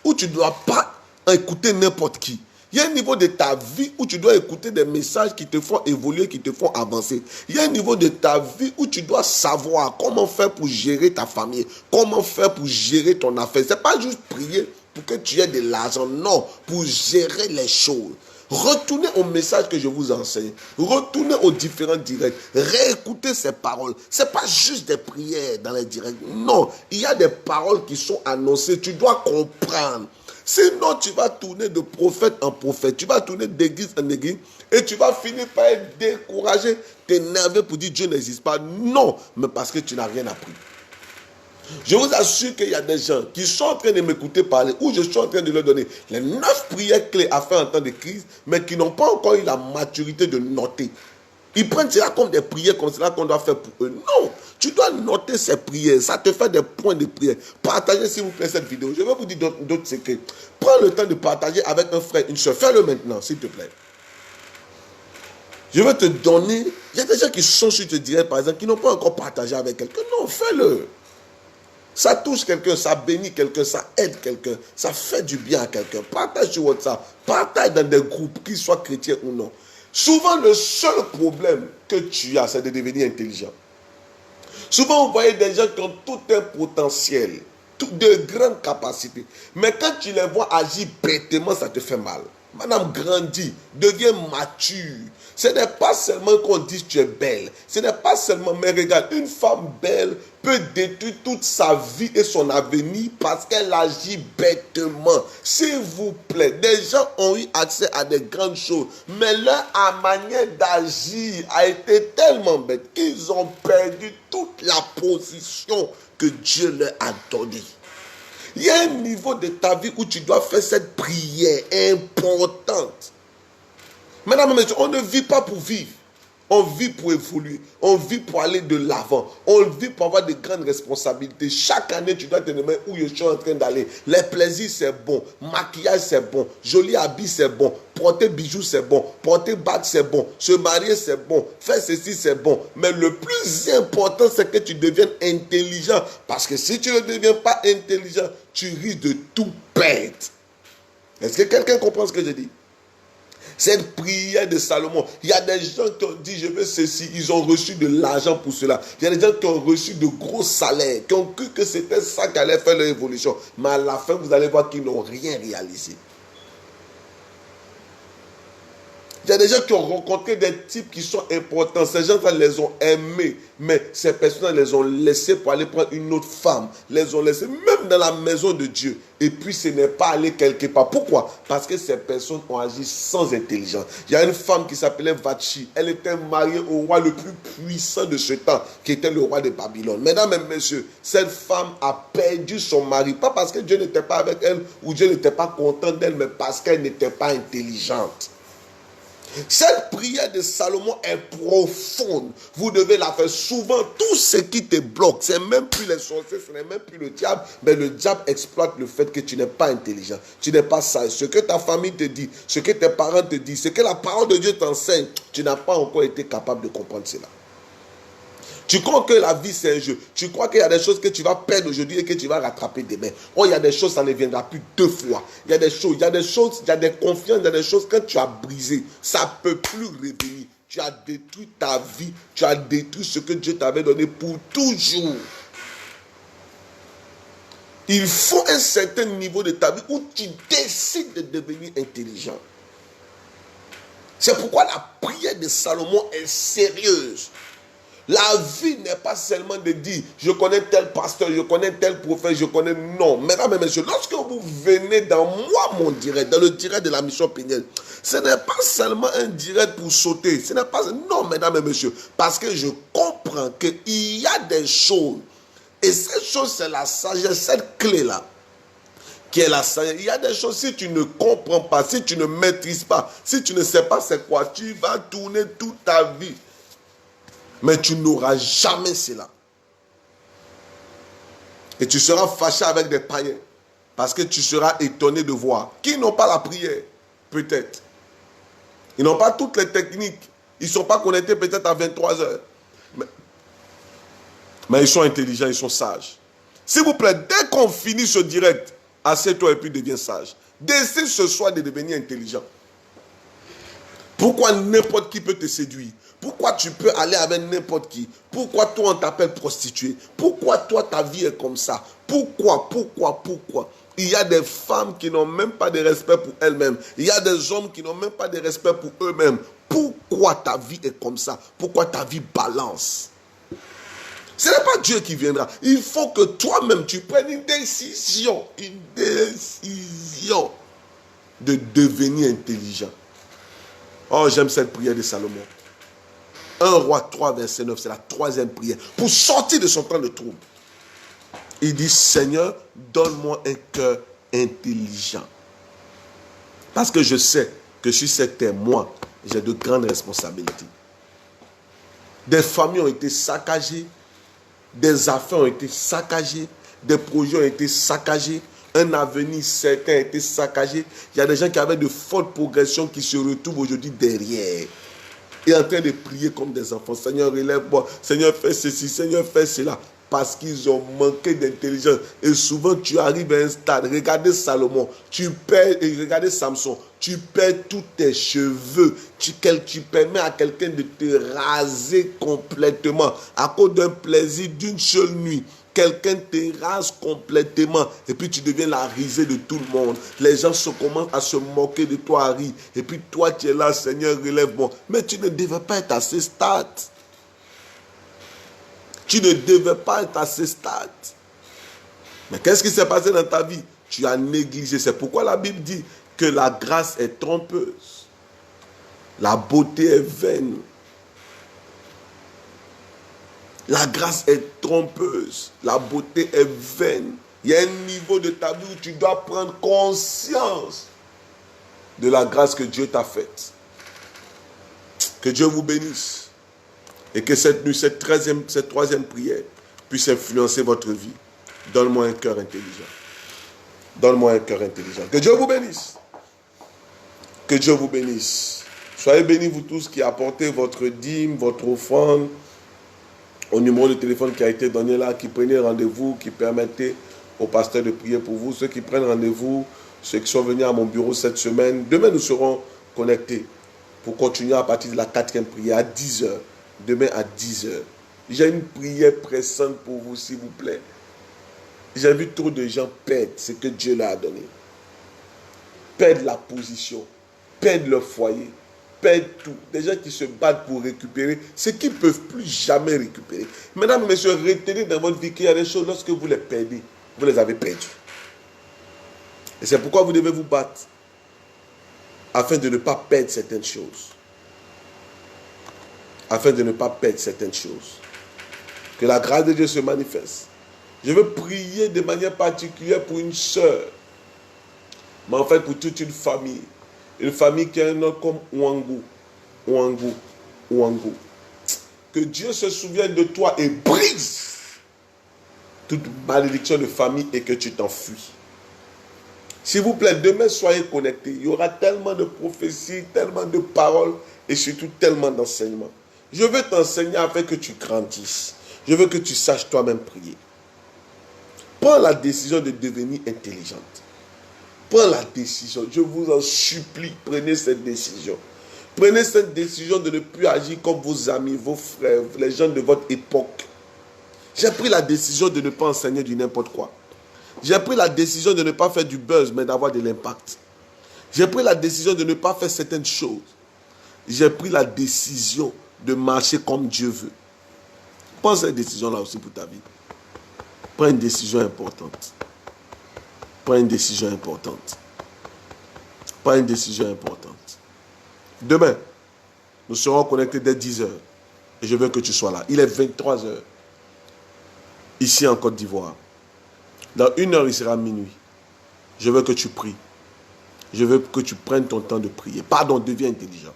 où tu ne dois pas écouter n'importe qui. Il y a un niveau de ta vie où tu dois écouter des messages qui te font évoluer, qui te font avancer. Il y a un niveau de ta vie où tu dois savoir comment faire pour gérer ta famille, comment faire pour gérer ton affaire. Ce n'est pas juste prier pour que tu aies de l'argent, non, pour gérer les choses. Retournez au message que je vous enseigne. Retournez aux différents directs. Réécoutez ces paroles. Ce n'est pas juste des prières dans les directs. Non, il y a des paroles qui sont annoncées. Tu dois comprendre. Sinon, tu vas tourner de prophète en prophète. Tu vas tourner d'église en église. Et tu vas finir par être découragé, t'énerver pour dire Dieu n'existe pas. Non, mais parce que tu n'as rien appris. Je vous assure qu'il y a des gens qui sont en train de m'écouter parler, ou je suis en train de leur donner les 9 prières clés à faire en temps de crise, mais qui n'ont pas encore eu la maturité de noter. Ils prennent cela comme des prières comme cela qu'on doit faire pour eux. Non, tu dois noter ces prières. Ça te fait des points de prière. Partagez s'il vous plaît cette vidéo. Je vais vous dire d'autres secrets. Prends le temps de partager avec un frère, une soeur. Fais-le maintenant, s'il te plaît. Je vais te donner... Il y a des gens qui sont sur te direct, par exemple, qui n'ont pas encore partagé avec quelqu'un. Non, fais-le. Ça touche quelqu'un, ça bénit quelqu'un, ça aide quelqu'un, ça fait du bien à quelqu'un. Partage sur WhatsApp, partage dans des groupes, qu'ils soient chrétiens ou non. Souvent, le seul problème que tu as, c'est de devenir intelligent. Souvent, vous voyez des gens qui ont tout un potentiel, de grandes capacités. Mais quand tu les vois agir bêtement, ça te fait mal. Madame, grandis, deviens mature. Ce n'est pas seulement qu'on dise que tu es belle. Ce n'est pas seulement, mais regarde, une femme belle peut détruire toute sa vie et son avenir parce qu'elle agit bêtement. S'il vous plaît, des gens ont eu accès à des grandes choses, mais leur manière d'agir a été tellement bête qu'ils ont perdu toute la position que Dieu leur a donnée. Il y a un niveau de ta vie où tu dois faire cette prière importante. Mesdames et messieurs, on ne vit pas pour vivre. On vit pour évoluer. On vit pour aller de l'avant. On vit pour avoir de grandes responsabilités. Chaque année, tu dois te demander où je suis en train d'aller. Les plaisirs, c'est bon. Maquillage, c'est bon. Joli habit, c'est bon. Porter bijoux, c'est bon. Porter bague, c'est bon. Se marier, c'est bon. Faire ceci, c'est bon. Mais le plus important, c'est que tu deviennes intelligent. Parce que si tu ne deviens pas intelligent, tu risques de tout perdre. Est-ce que quelqu'un comprend ce que je dis? Cette prière de Salomon, il y a des gens qui ont dit je veux ceci, ils ont reçu de l'argent pour cela. Il y a des gens qui ont reçu de gros salaires, qui ont cru que c'était ça qui allait faire leur évolution. Mais à la fin, vous allez voir qu'ils n'ont rien réalisé. Il y a des gens qui ont rencontré des types qui sont importants. Ces gens-là les ont aimés. Mais ces personnes les ont laissés pour aller prendre une autre femme. Les ont laissés même dans la maison de Dieu. Et puis ce n'est pas allé quelque part. Pourquoi? Parce que ces personnes ont agi sans intelligence. Il y a une femme qui s'appelait Vachi. Elle était mariée au roi le plus puissant de ce temps, qui était le roi de Babylone. Mesdames et messieurs, cette femme a perdu son mari. Pas parce que Dieu n'était pas avec elle ou Dieu n'était pas content d'elle, mais parce qu'elle n'était pas intelligente. Cette prière de Salomon est profonde. Vous devez la faire souvent. Tout ce qui te bloque, ce n'est même plus les sorciers, ce n'est même plus le diable, mais le diable exploite le fait que tu n'es pas intelligent, tu n'es pas sage. Ce que ta famille te dit, ce que tes parents te disent, ce que la parole de Dieu t'enseigne, tu n'as pas encore été capable de comprendre cela. Tu crois que la vie c'est un jeu. Tu crois qu'il y a des choses que tu vas perdre aujourd'hui et que tu vas rattraper demain. Oh, il y a des choses, ça ne viendra plus 2 fois. Il y a des choses, il y a des confiances, il y a des choses que tu as brisées. Ça ne peut plus revenir. Tu as détruit ta vie. Tu as détruit ce que Dieu t'avait donné pour toujours. Il faut un certain niveau de ta vie où tu décides de devenir intelligent. C'est pourquoi la prière de Salomon est sérieuse. La vie n'est pas seulement de dire, je connais tel pasteur, je connais tel prophète, je connais... Non, mesdames et messieurs, lorsque vous venez dans mon direct, dans le direct de la mission Péniel, ce n'est pas seulement un direct pour sauter. Ce n'est pas... Non, mesdames et messieurs, parce que je comprends qu'il y a des choses, et cette chose, c'est la sagesse, cette clé-là, qui est la sagesse. Il y a des choses, si tu ne comprends pas, si tu ne maîtrises pas, si tu ne sais pas c'est quoi, tu vas tourner toute ta vie. Mais tu n'auras jamais cela. Et tu seras fâché avec des païens. Parce que tu seras étonné de voir qu'ils n'ont pas la prière. Peut-être. Ils n'ont pas toutes les techniques. Ils ne sont pas connectés peut-être à 23 heures. Mais ils sont intelligents, ils sont sages. S'il vous plaît, dès qu'on finit ce direct, assieds-toi et puis deviens sage. Décide ce soir de devenir intelligent. Pourquoi n'importe qui peut te séduire? Pourquoi tu peux aller avec n'importe qui? Pourquoi toi on t'appelle prostituée? Pourquoi toi ta vie est comme ça? Pourquoi? Il y a des femmes qui n'ont même pas de respect pour elles-mêmes. Il y a des hommes qui n'ont même pas de respect pour eux-mêmes. Pourquoi ta vie est comme ça? Pourquoi ta vie balance? Ce n'est pas Dieu qui viendra. Il faut que toi-même tu prennes une décision de devenir intelligent. Oh, j'aime cette prière de Salomon. 1 Roi 3, verset 9, c'est la 3e prière. Pour sortir de son temps de trouble. Il dit, Seigneur, donne-moi un cœur intelligent. Parce que je sais que sur cette terre, moi, j'ai de grandes responsabilités. Des familles ont été saccagées. Des affaires ont été saccagées. Des projets ont été saccagés. Un avenir certain a été saccagé. Il y a des gens qui avaient de fortes progressions qui se retrouvent aujourd'hui derrière. Et en train de prier comme des enfants. Seigneur, relève-moi. Seigneur, fais ceci. Seigneur, fais cela. Parce qu'ils ont manqué d'intelligence. Et souvent, tu arrives à un stade. Regardez Salomon. Tu perds, et regardez Samson. Tu perds tous tes cheveux. Tu permets à quelqu'un de te raser complètement. À cause d'un plaisir d'une seule nuit. Quelqu'un te rase complètement et puis tu deviens la risée de tout le monde. Les gens commencent à se moquer de toi, Harry. Et puis toi, tu es là, Seigneur, relève-moi. Mais tu ne devais pas être à ce stade. Tu ne devais pas être à ce stade. Mais qu'est-ce qui s'est passé dans ta vie? Tu as négligé. C'est pourquoi la Bible dit que la grâce est trompeuse. La beauté est vaine. La grâce est trompeuse. La beauté est vaine. Il y a un niveau de ta vie où tu dois prendre conscience de la grâce que Dieu t'a faite. Que Dieu vous bénisse. Et que cette nuit, cette troisième prière puisse influencer votre vie. Donne-moi un cœur intelligent. Donne-moi un cœur intelligent. Que Dieu vous bénisse. Que Dieu vous bénisse. Soyez bénis vous tous qui apportez votre dîme, votre offrande, au numéro de téléphone qui a été donné là, qui prenez rendez-vous, qui permettez au pasteur de prier pour vous. Ceux qui prennent rendez-vous, ceux qui sont venus à mon bureau cette semaine, demain nous serons connectés pour continuer à partir de la 4e prière à 10h. Demain à 10h. J'ai une prière pressante pour vous, s'il vous plaît. J'ai vu trop de gens perdre ce que Dieu leur a donné. Perdre la position, perdre leur foyer, perdent tout. Des gens qui se battent pour récupérer ce qu'ils ne peuvent plus jamais récupérer. Mesdames et messieurs, retenez dans votre vie qu'il y a des choses, lorsque vous les perdez, vous les avez perdues. Et c'est pourquoi vous devez vous battre afin de ne pas perdre certaines choses. Afin de ne pas perdre certaines choses. Que la grâce de Dieu se manifeste. Je veux prier de manière particulière pour une sœur, mais en fait pour toute une famille. Une famille qui a un nom comme Ouangou. Que Dieu se souvienne de toi et brise toute malédiction de famille et que tu t'enfuis. S'il vous plaît, demain soyez connectés. Il y aura tellement de prophéties, tellement de paroles et surtout tellement d'enseignements. Je veux t'enseigner afin que tu grandisses. Je veux que tu saches toi-même prier. Prends la décision de devenir intelligente. Prends la décision. Je vous en supplie, prenez cette décision. Prenez cette décision de ne plus agir comme vos amis, vos frères, les gens de votre époque. J'ai pris la décision de ne pas enseigner du n'importe quoi. J'ai pris la décision de ne pas faire du buzz, mais d'avoir de l'impact. J'ai pris la décision de ne pas faire certaines choses. J'ai pris la décision de marcher comme Dieu veut. Prends cette décision-là aussi pour ta vie. Prends une décision importante. Prends une décision importante. Prends une décision importante. Demain, nous serons connectés dès 10h. Et je veux que tu sois là. Il est 23h. Ici en Côte d'Ivoire. Dans 1 heure, il sera minuit. Je veux que tu pries. Je veux que tu prennes ton temps de prier. Pardon, deviens intelligent.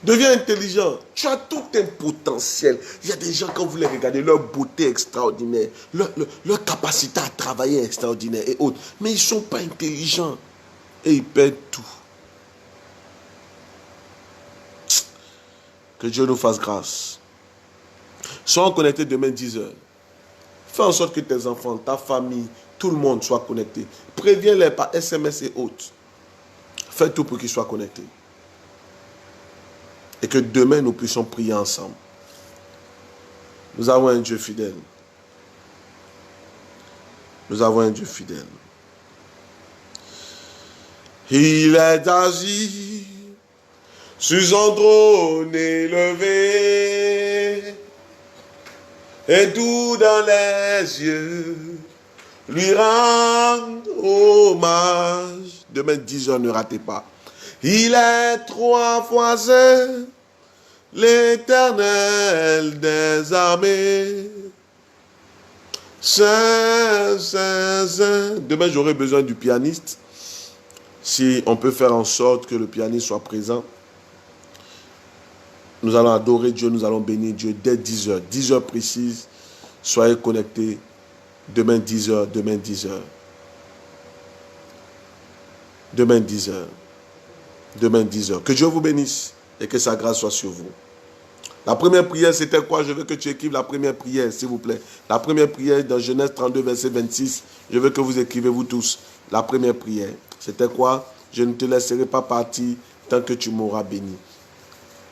Deviens intelligent. Tu as tout un potentiel. Il y a des gens, quand vous les regardez, leur beauté extraordinaire, leur capacité à travailler extraordinaire et autres. Mais ils ne sont pas intelligents. Et ils perdent tout. Que Dieu nous fasse grâce. Soyons connectés demain 10h. Fais en sorte que tes enfants, ta famille, tout le monde soit connecté. Préviens-les par SMS et autres. Fais tout pour qu'ils soient connectés. Et que demain, nous puissions prier ensemble. Nous avons un Dieu fidèle. Nous avons un Dieu fidèle. Il est assis sur son trône élevé. Et tout dans les yeux lui rend hommage. Demain 10h, ne ratez pas. Il est 3 fois saint, l'Éternel des armées. Saint, saint, saint. Demain, j'aurai besoin du pianiste. Si on peut faire en sorte que le pianiste soit présent. Nous allons adorer Dieu, nous allons bénir Dieu dès 10h. 10h précises. Soyez connectés. Demain 10h, demain 10h. Demain 10h. Demain 10h. Que Dieu vous bénisse et que sa grâce soit sur vous. La première prière, c'était quoi? Je veux que tu écrives la première prière, s'il vous plaît. La première prière dans Genèse 32, verset 26. Je veux que vous écrivez, vous tous. La première prière, c'était quoi? Je ne te laisserai pas partir tant que tu m'auras béni.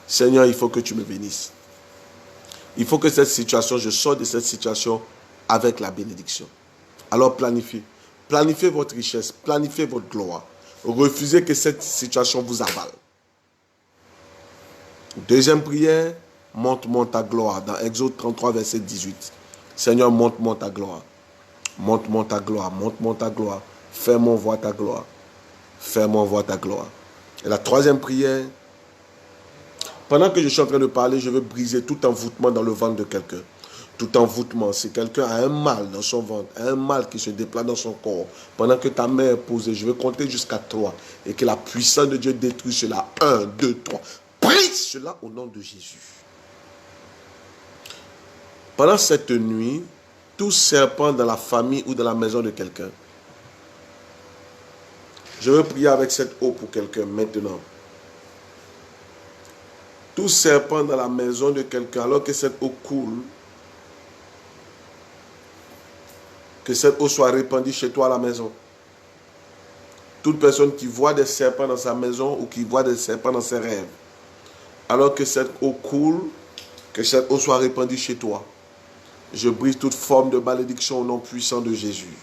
Seigneur, il faut que tu me bénisses. Il faut que cette situation, je sorte de cette situation avec la bénédiction. Alors planifiez. Planifiez votre richesse, planifiez votre gloire. Refusez que cette situation vous avale. Deuxième prière, montre-moi ta gloire. Dans Exode 33, verset 18. Seigneur, montre-moi ta gloire. Montre-moi ta gloire, montre-moi ta gloire. Fais-moi voir ta gloire. Fais-moi voir ta gloire. Et la troisième prière, pendant que je suis en train de parler, je veux briser tout envoûtement dans le ventre de quelqu'un. Tout envoûtement, si quelqu'un a un mal dans son ventre, un mal qui se déplace dans son corps, pendant que ta main est posée, je veux compter jusqu'à 3 et que la puissance de Dieu détruise cela. 1, 2, 3. Brise cela au nom de Jésus. Pendant cette nuit, tout serpent dans la famille ou dans la maison de quelqu'un, je veux prier avec cette eau pour quelqu'un maintenant. Tout serpent dans la maison de quelqu'un, alors que cette eau coule, que cette eau soit répandue chez toi à la maison. Toute personne qui voit des serpents dans sa maison ou qui voit des serpents dans ses rêves, alors que cette eau coule, que cette eau soit répandue chez toi. Je brise toute forme de malédiction au nom puissant de Jésus.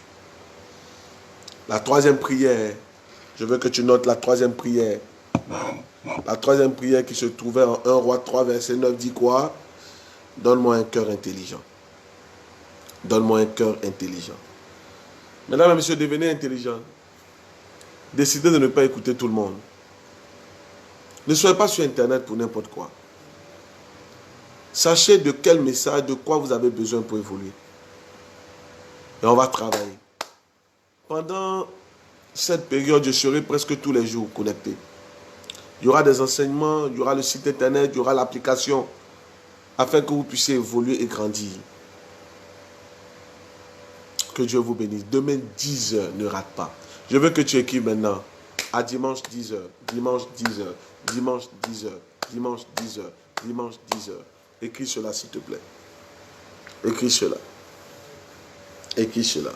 La troisième prière, je veux que tu notes la troisième prière. La troisième prière qui se trouvait en 1 Roi 3, verset 9 dit quoi? Donne-moi un cœur intelligent. Donne-moi un cœur intelligent. Mesdames et messieurs, devenez intelligents. Décidez de ne pas écouter tout le monde. Ne soyez pas sur Internet pour n'importe quoi. Sachez de quel message, de quoi vous avez besoin pour évoluer. Et on va travailler. Pendant cette période, je serai presque tous les jours connecté. Il y aura des enseignements, il y aura le site Internet, il y aura l'application, afin que vous puissiez évoluer et grandir. Que Dieu vous bénisse. Demain, 10h, ne rate pas. Je veux que tu écrives maintenant. À dimanche, 10h. Dimanche, 10h. Dimanche, 10h. Dimanche, 10h. Dimanche, 10h. Écris cela, s'il te plaît. Écris cela. Écris cela.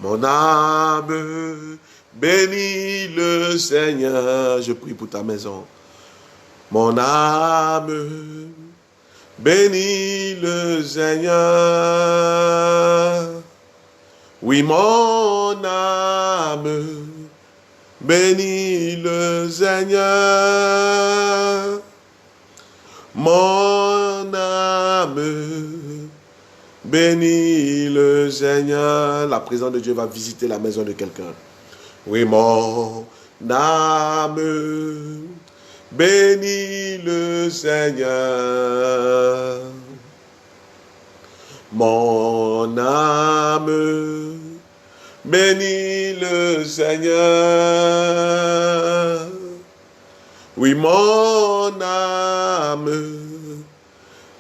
Mon âme bénit le Seigneur. Je prie pour ta maison. Mon âme bénit le Seigneur. Oui, mon âme bénit le Seigneur. Mon âme bénit le Seigneur. La présence de Dieu va visiter la maison de quelqu'un. Oui, mon âme bénit le Seigneur. Mon âme bénit le Seigneur. Oui, mon âme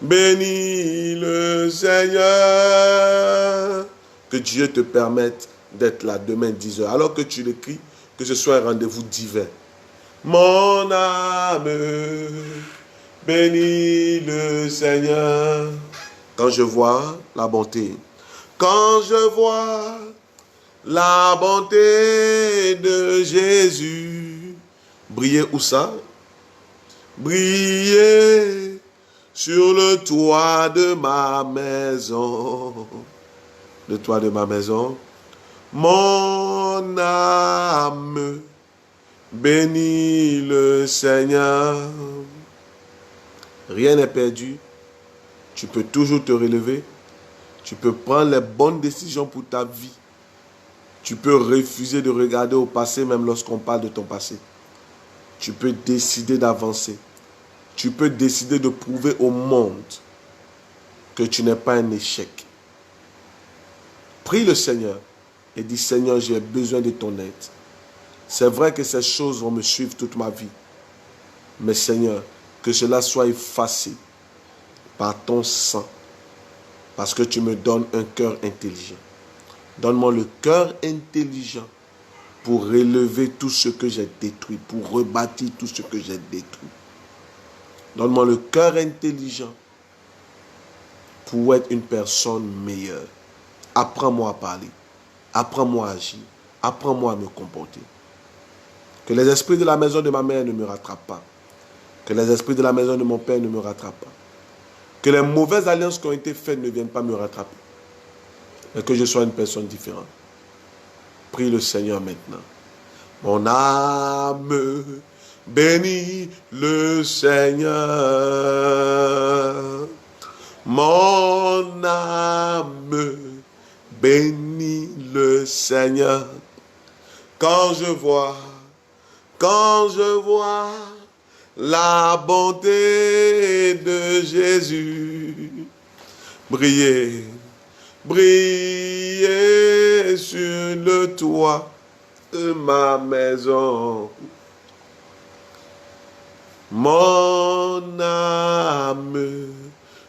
bénit le Seigneur. Que Dieu te permette d'être là demain 10h. Alors que tu l'écris, que ce soit un rendez-vous divin. Mon âme bénit le Seigneur. Quand je vois la bonté, quand je vois la bonté de Jésus, briller où ça? Briller sur le toit de ma maison. Le toit de ma maison. Mon âme bénit le Seigneur. Rien n'est perdu. Tu peux toujours te relever. Tu peux prendre les bonnes décisions pour ta vie. Tu peux refuser de regarder au passé même lorsqu'on parle de ton passé. Tu peux décider d'avancer. Tu peux décider de prouver au monde que tu n'es pas un échec. Prie le Seigneur et dis: Seigneur, j'ai besoin de ton aide. C'est vrai que ces choses vont me suivre toute ma vie. Mais Seigneur, que cela soit effacé par ton sang. Parce que tu me donnes un cœur intelligent. Donne-moi le cœur intelligent pour relever tout ce que j'ai détruit, pour rebâtir tout ce que j'ai détruit. Donne-moi le cœur intelligent pour être une personne meilleure. Apprends-moi à parler. Apprends-moi à agir. Apprends-moi à me comporter. Que les esprits de la maison de ma mère ne me rattrapent pas. Que les esprits de la maison de mon père ne me rattrapent pas. Que les mauvaises alliances qui ont été faites ne viennent pas me rattraper. Mais que je sois une personne différente. Prie le Seigneur maintenant. Mon âme bénit le Seigneur. Mon âme bénit le Seigneur. Quand je vois la bonté de Jésus briller, briller sur le toit de ma maison. Mon âme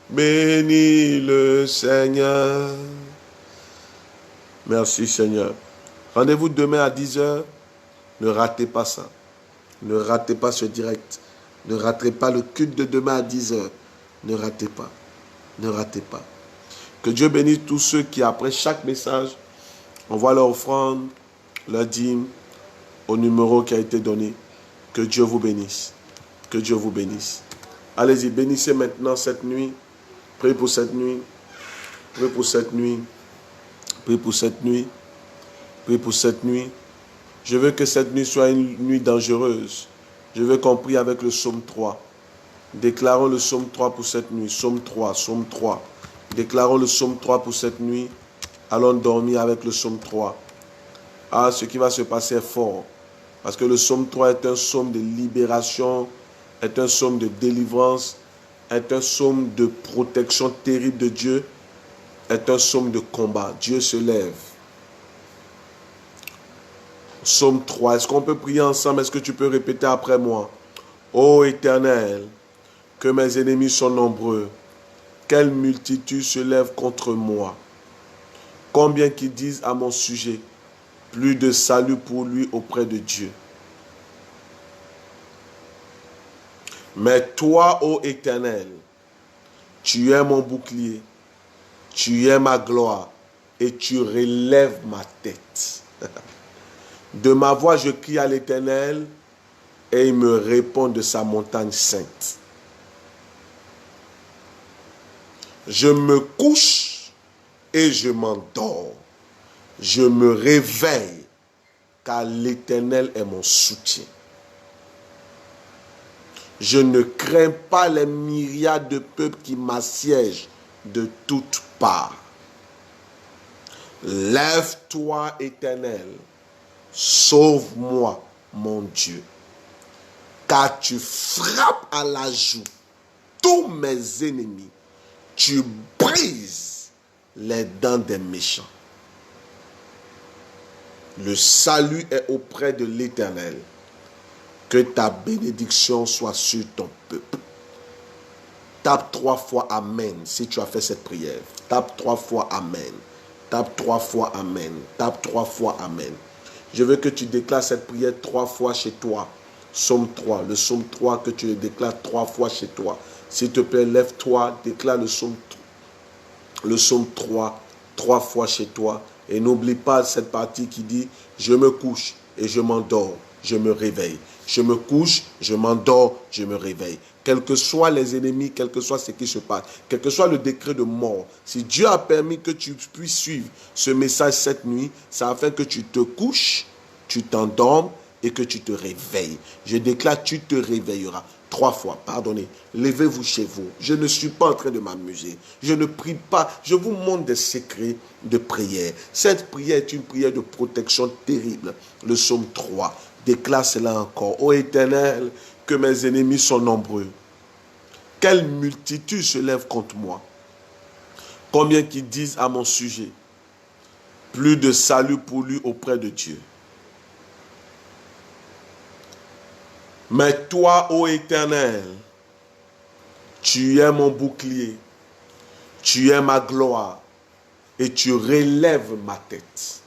bénit le Seigneur. Merci Seigneur. Rendez-vous demain à 10h. Ne ratez pas ça. Ne ratez pas ce direct. Ne ratez pas le culte de demain à 10h. Ne ratez pas. Ne ratez pas. Que Dieu bénisse tous ceux qui, après chaque message, envoient leur offrande, leur dîme au numéro qui a été donné. Que Dieu vous bénisse. Que Dieu vous bénisse. Allez-y, bénissez maintenant cette nuit. Priez pour cette nuit. Priez pour cette nuit. Priez pour cette nuit. Priez pour cette nuit. Je veux que cette nuit soit une nuit dangereuse. Je veux qu'on prie avec le psaume 3. Déclarons le psaume 3 pour cette nuit. Psaume 3, psaume 3. Déclarons le psaume 3 pour cette nuit. Allons dormir avec le psaume 3. Ah, ce qui va se passer est fort. Parce que le psaume 3 est un psaume de libération, est un psaume de délivrance, est un psaume de protection terrible de Dieu, est un psaume de combat. Dieu se lève. Psaume 3. Est-ce qu'on peut prier ensemble? Est-ce que tu peux répéter après moi? Ô Éternel, que mes ennemis sont nombreux. Quelle multitude se lève contre moi. Combien qui disent à mon sujet, plus de salut pour lui auprès de Dieu. Mais toi, ô Éternel, Tu es mon bouclier, tu es ma gloire et tu relèves ma tête. De ma voix, je crie à l'Éternel et il me répond de sa montagne sainte. Je me couche et je m'endors. Je me réveille car l'Éternel est mon soutien. Je ne crains pas les myriades de peuples qui m'assiègent de toutes parts. Lève-toi, Éternel, sauve-moi, mon Dieu, car tu frappes à la joue tous mes ennemis. Tu brises les dents des méchants. Le salut est auprès de l'Éternel. Que ta bénédiction soit sur ton peuple. Tape 3 fois Amen si tu as fait cette prière. Tape 3 fois Amen. Tape 3 fois Amen. Tape 3 fois Amen. Je veux que tu déclares cette prière 3 fois chez toi. Psaume 3. Le psaume 3 que tu le déclares 3 fois chez toi. S'il te plaît, lève-toi, déclare le psaume 3 3 fois chez toi. Et n'oublie pas cette partie qui dit « Je me couche et je m'endors, je me réveille. » Je me couche, je m'endors, je me réveille. Quels que soient les ennemis, quel que soit ce qui se passe, quel que soit le décret de mort, si Dieu a permis que tu puisses suivre ce message cette nuit, c'est afin que tu te couches, tu t'endormes et que tu te réveilles. Je déclare, tu te réveilleras. 3 fois, pardonnez. Levez-vous chez vous. Je ne suis pas en train de m'amuser. Je ne prie pas. Je vous montre des secrets de prière. Cette prière est une prière de protection terrible. Le psaume 3. Déclare cela encore. Ô Éternel, que mes ennemis sont nombreux. Quelle multitude se lève contre moi. Combien qui disent à mon sujet. Plus de salut pour lui auprès de Dieu. Mais toi, ô Éternel, tu es mon bouclier, tu es ma gloire et tu relèves ma tête.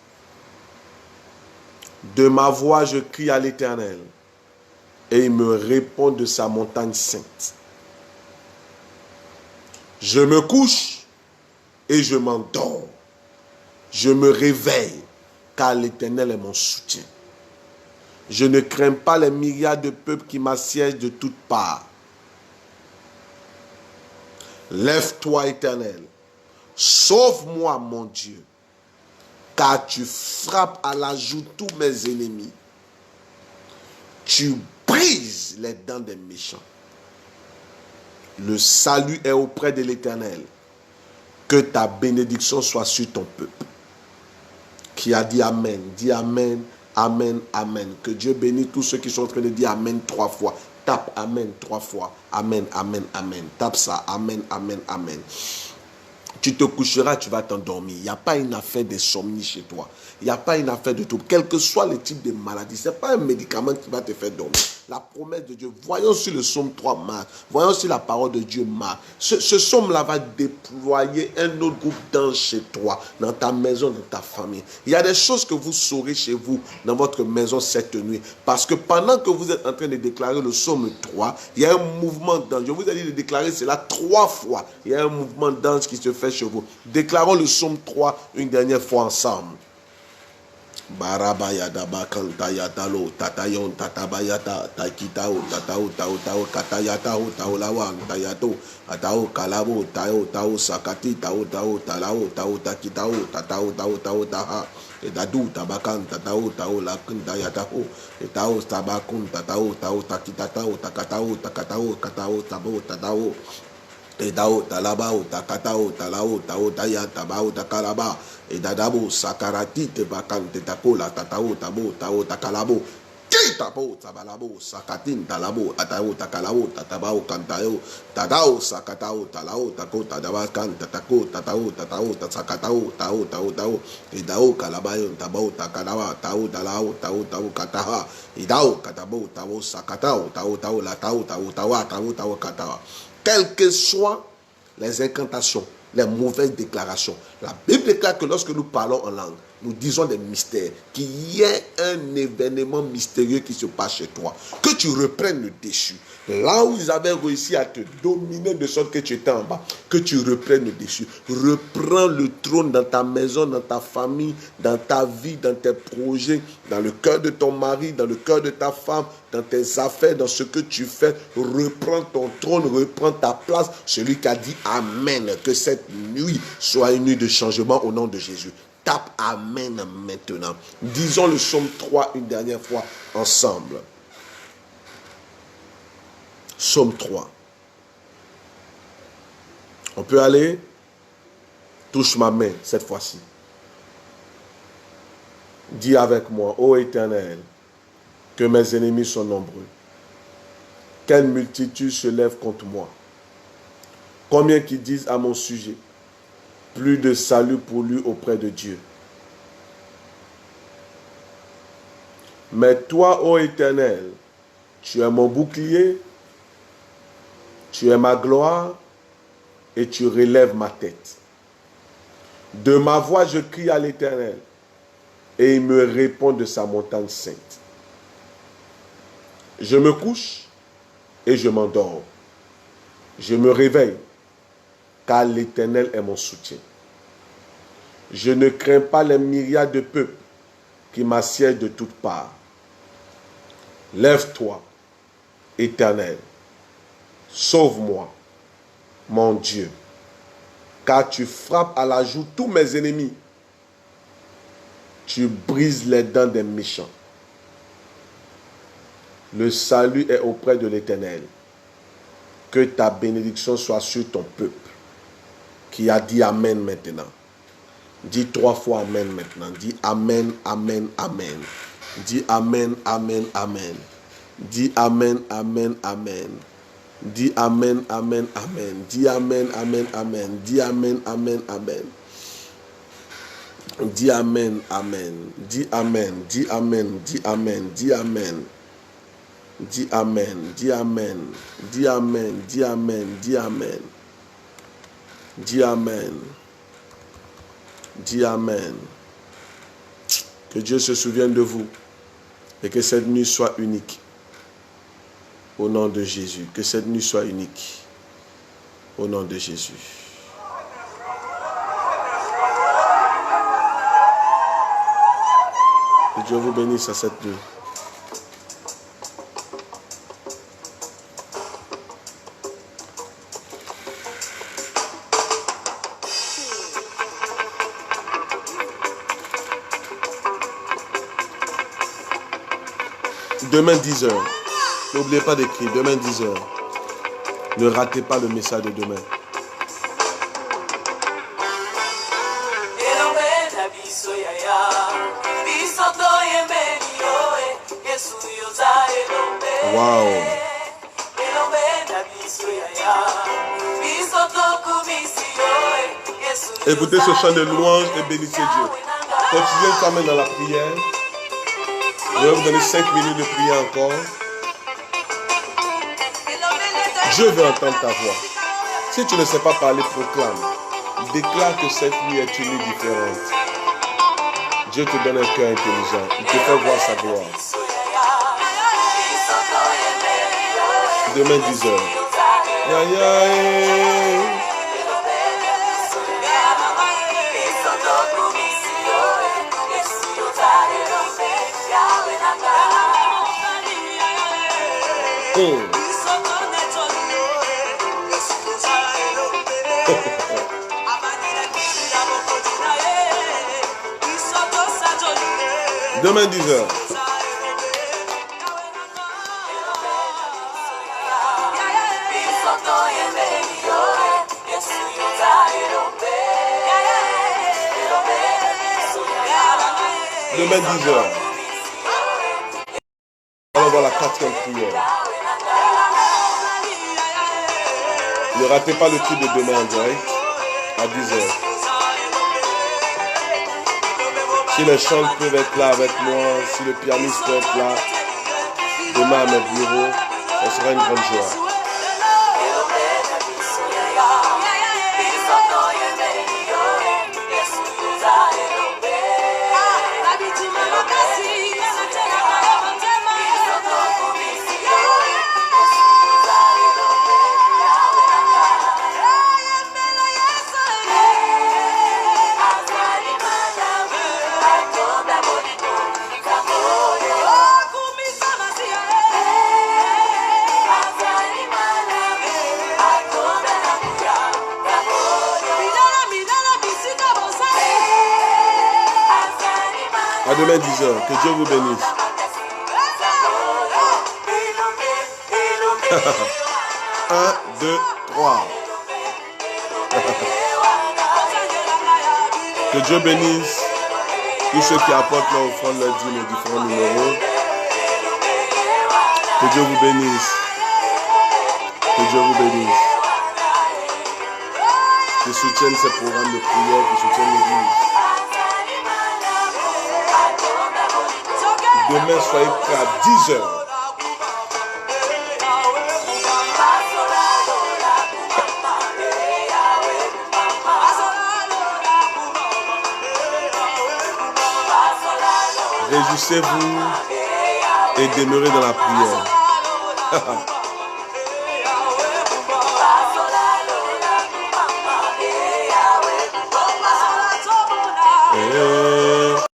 De ma voix, je crie à l'Éternel et il me répond de sa montagne sainte. Je me couche et je m'endors. Je me réveille car l'Éternel est mon soutien. Je ne crains pas les myriades de peuples qui m'assiègent de toutes parts. Lève-toi, Éternel. Sauve-moi, mon Dieu. Car tu frappes à la joue tous mes ennemis. Tu brises les dents des méchants. Le salut est auprès de l'Éternel. Que ta bénédiction soit sur ton peuple. Qui a dit Amen. Dis Amen. Amen, Amen. Que Dieu bénisse tous ceux qui sont en train de dire Amen 3 fois. Tape Amen 3 fois. Amen, Amen, Amen. Tape ça. Amen, Amen, Amen. Tu te coucheras, tu vas t'endormir. Il n'y a pas une affaire d'insomnie chez toi. Il n'y a pas une affaire de tout. Quel que soit le type de maladie, ce n'est pas un médicament qui va te faire dormir. La promesse de Dieu. Voyons sur le psaume 3 Marc. Voyons sur la parole de Dieu Marc. Ce psaume-là va déployer un autre groupe d'anges chez toi, dans ta maison, dans ta famille. Il y a des choses que vous saurez chez vous, dans votre maison cette nuit. Parce que pendant que vous êtes en train de déclarer le psaume 3, il y a un mouvement d'ange. Je vous ai dit de déclarer cela 3 fois. Il y a un mouvement d'ange qui se fait chez vous. Déclarons le psaume 3 une dernière fois ensemble. Barabayada bakanta yatalo tatayon tatabayata takitao tatao tao tao katayatao tao lawan tayato atao kalabo tao tao sakati tao tao talao tao takitao tatao tao tao taha edadu tabakan tatao tao lakunda yataho etao tabakun tatao tao takitatao takatao takatao katao tabo tatao Edao talabao takatao talao tao taya tabao takalaba edadabo sakarati te bakante takola tatao tabo tao takalabo kitabo tabalabo sakatin talabo atao takalabo tatabao kantao tadao sakatao talao tako tadabakan tatako tatao tatao tasakatao tao tao tao edao kalabayo tabao takalaba tao talao tao tao kataha edao katabo tao sakatao tao tao la tao tao tawa tao tao katawa. Quelles que soient les incantations, les mauvaises déclarations. La Bible déclare que lorsque nous parlons en langue, nous disons des mystères, qu'il y ait un événement mystérieux qui se passe chez toi, que tu reprennes le dessus. Là où ils avaient réussi à te dominer de sorte que tu étais en bas, que tu reprennes le dessus. Reprends le trône dans ta maison, dans ta famille, dans ta vie, dans tes projets, dans le cœur de ton mari, dans le cœur de ta femme, dans tes affaires, dans ce que tu fais. Reprends ton trône, reprends ta place. Celui qui a dit Amen, que cette nuit soit une nuit de changement au nom de Jésus. Tape Amen maintenant. Disons le psaume 3 une dernière fois ensemble. Psaume 3. On peut aller? Touche ma main cette fois-ci. Dis avec moi, ô Éternel, que mes ennemis sont nombreux. Quelle multitude se lève contre moi. Combien qui disent à mon sujet, plus de salut pour lui auprès de Dieu. Mais toi, ô Éternel, tu es mon bouclier, tu es ma gloire et tu relèves ma tête. De ma voix, je crie à l'Éternel et il me répond de sa montagne sainte. Je me couche et je m'endors. Je me réveille car l'Éternel est mon soutien. Je ne crains pas les myriades de peuples qui m'assiègent de toutes parts. Lève-toi, Éternel. Sauve-moi, mon Dieu, car tu frappes à la joue tous mes ennemis. Tu brises les dents des méchants. Le salut est auprès de l'Éternel. Que ta bénédiction soit sur ton peuple, qui a dit Amen maintenant. Dis 3 fois Amen maintenant. Dis Amen, Amen, Amen. Dis Amen, Amen, Amen. Dis Amen, Amen, Amen. Dis Amen, Amen, Amen. Dis Amen, Amen, Amen. Dis Amen, Amen, Amen. Dis Amen, Amen. Dis Amen, dis Amen, dis Amen, dis Amen. Dis Amen, dis Amen. Dis Amen, dis Amen, dis Amen. Dis Amen. Dis Amen. Que Dieu se souvienne de vous et que cette nuit soit unique. Au nom de Jésus. Que cette nuit soit unique. Au nom de Jésus. Que Dieu vous bénisse à cette nuit. Demain 10h. N'oubliez pas d'écrire. Demain 10h. Ne ratez pas le message de demain. Wow. Écoutez ce chant de louange et bénissez Dieu. Continuez quand même dans la prière. Je vais vous donner 5 minutes de prière encore. Dieu veut entendre ta voix. Si tu ne sais pas parler, proclame. Déclare que cette nuit est une nuit différente. Dieu te donne un cœur intelligent. Il te fait voir sa gloire. Demain 10h. Demain 10h. Demain 10h. On va voir la 4e prière. Ne ratez pas le culte de demain en direct à 10h. Si les chants peuvent être là avec moi, si le pianiste peut être là, demain à mes bureaux, ça sera une grande joie. À demain 10h. Que Dieu vous bénisse. 1, 2, 3. Que Dieu bénisse tous ceux qui apportent leur offrande, leur dîme aux différents numéros. Que Dieu vous bénisse. Que Dieu vous bénisse. Qui soutiennent ces programmes de prière, qui soutiennent l'Église. Demain, soyez prêts à 10h. Réjouissez-vous et demeurez dans la prière.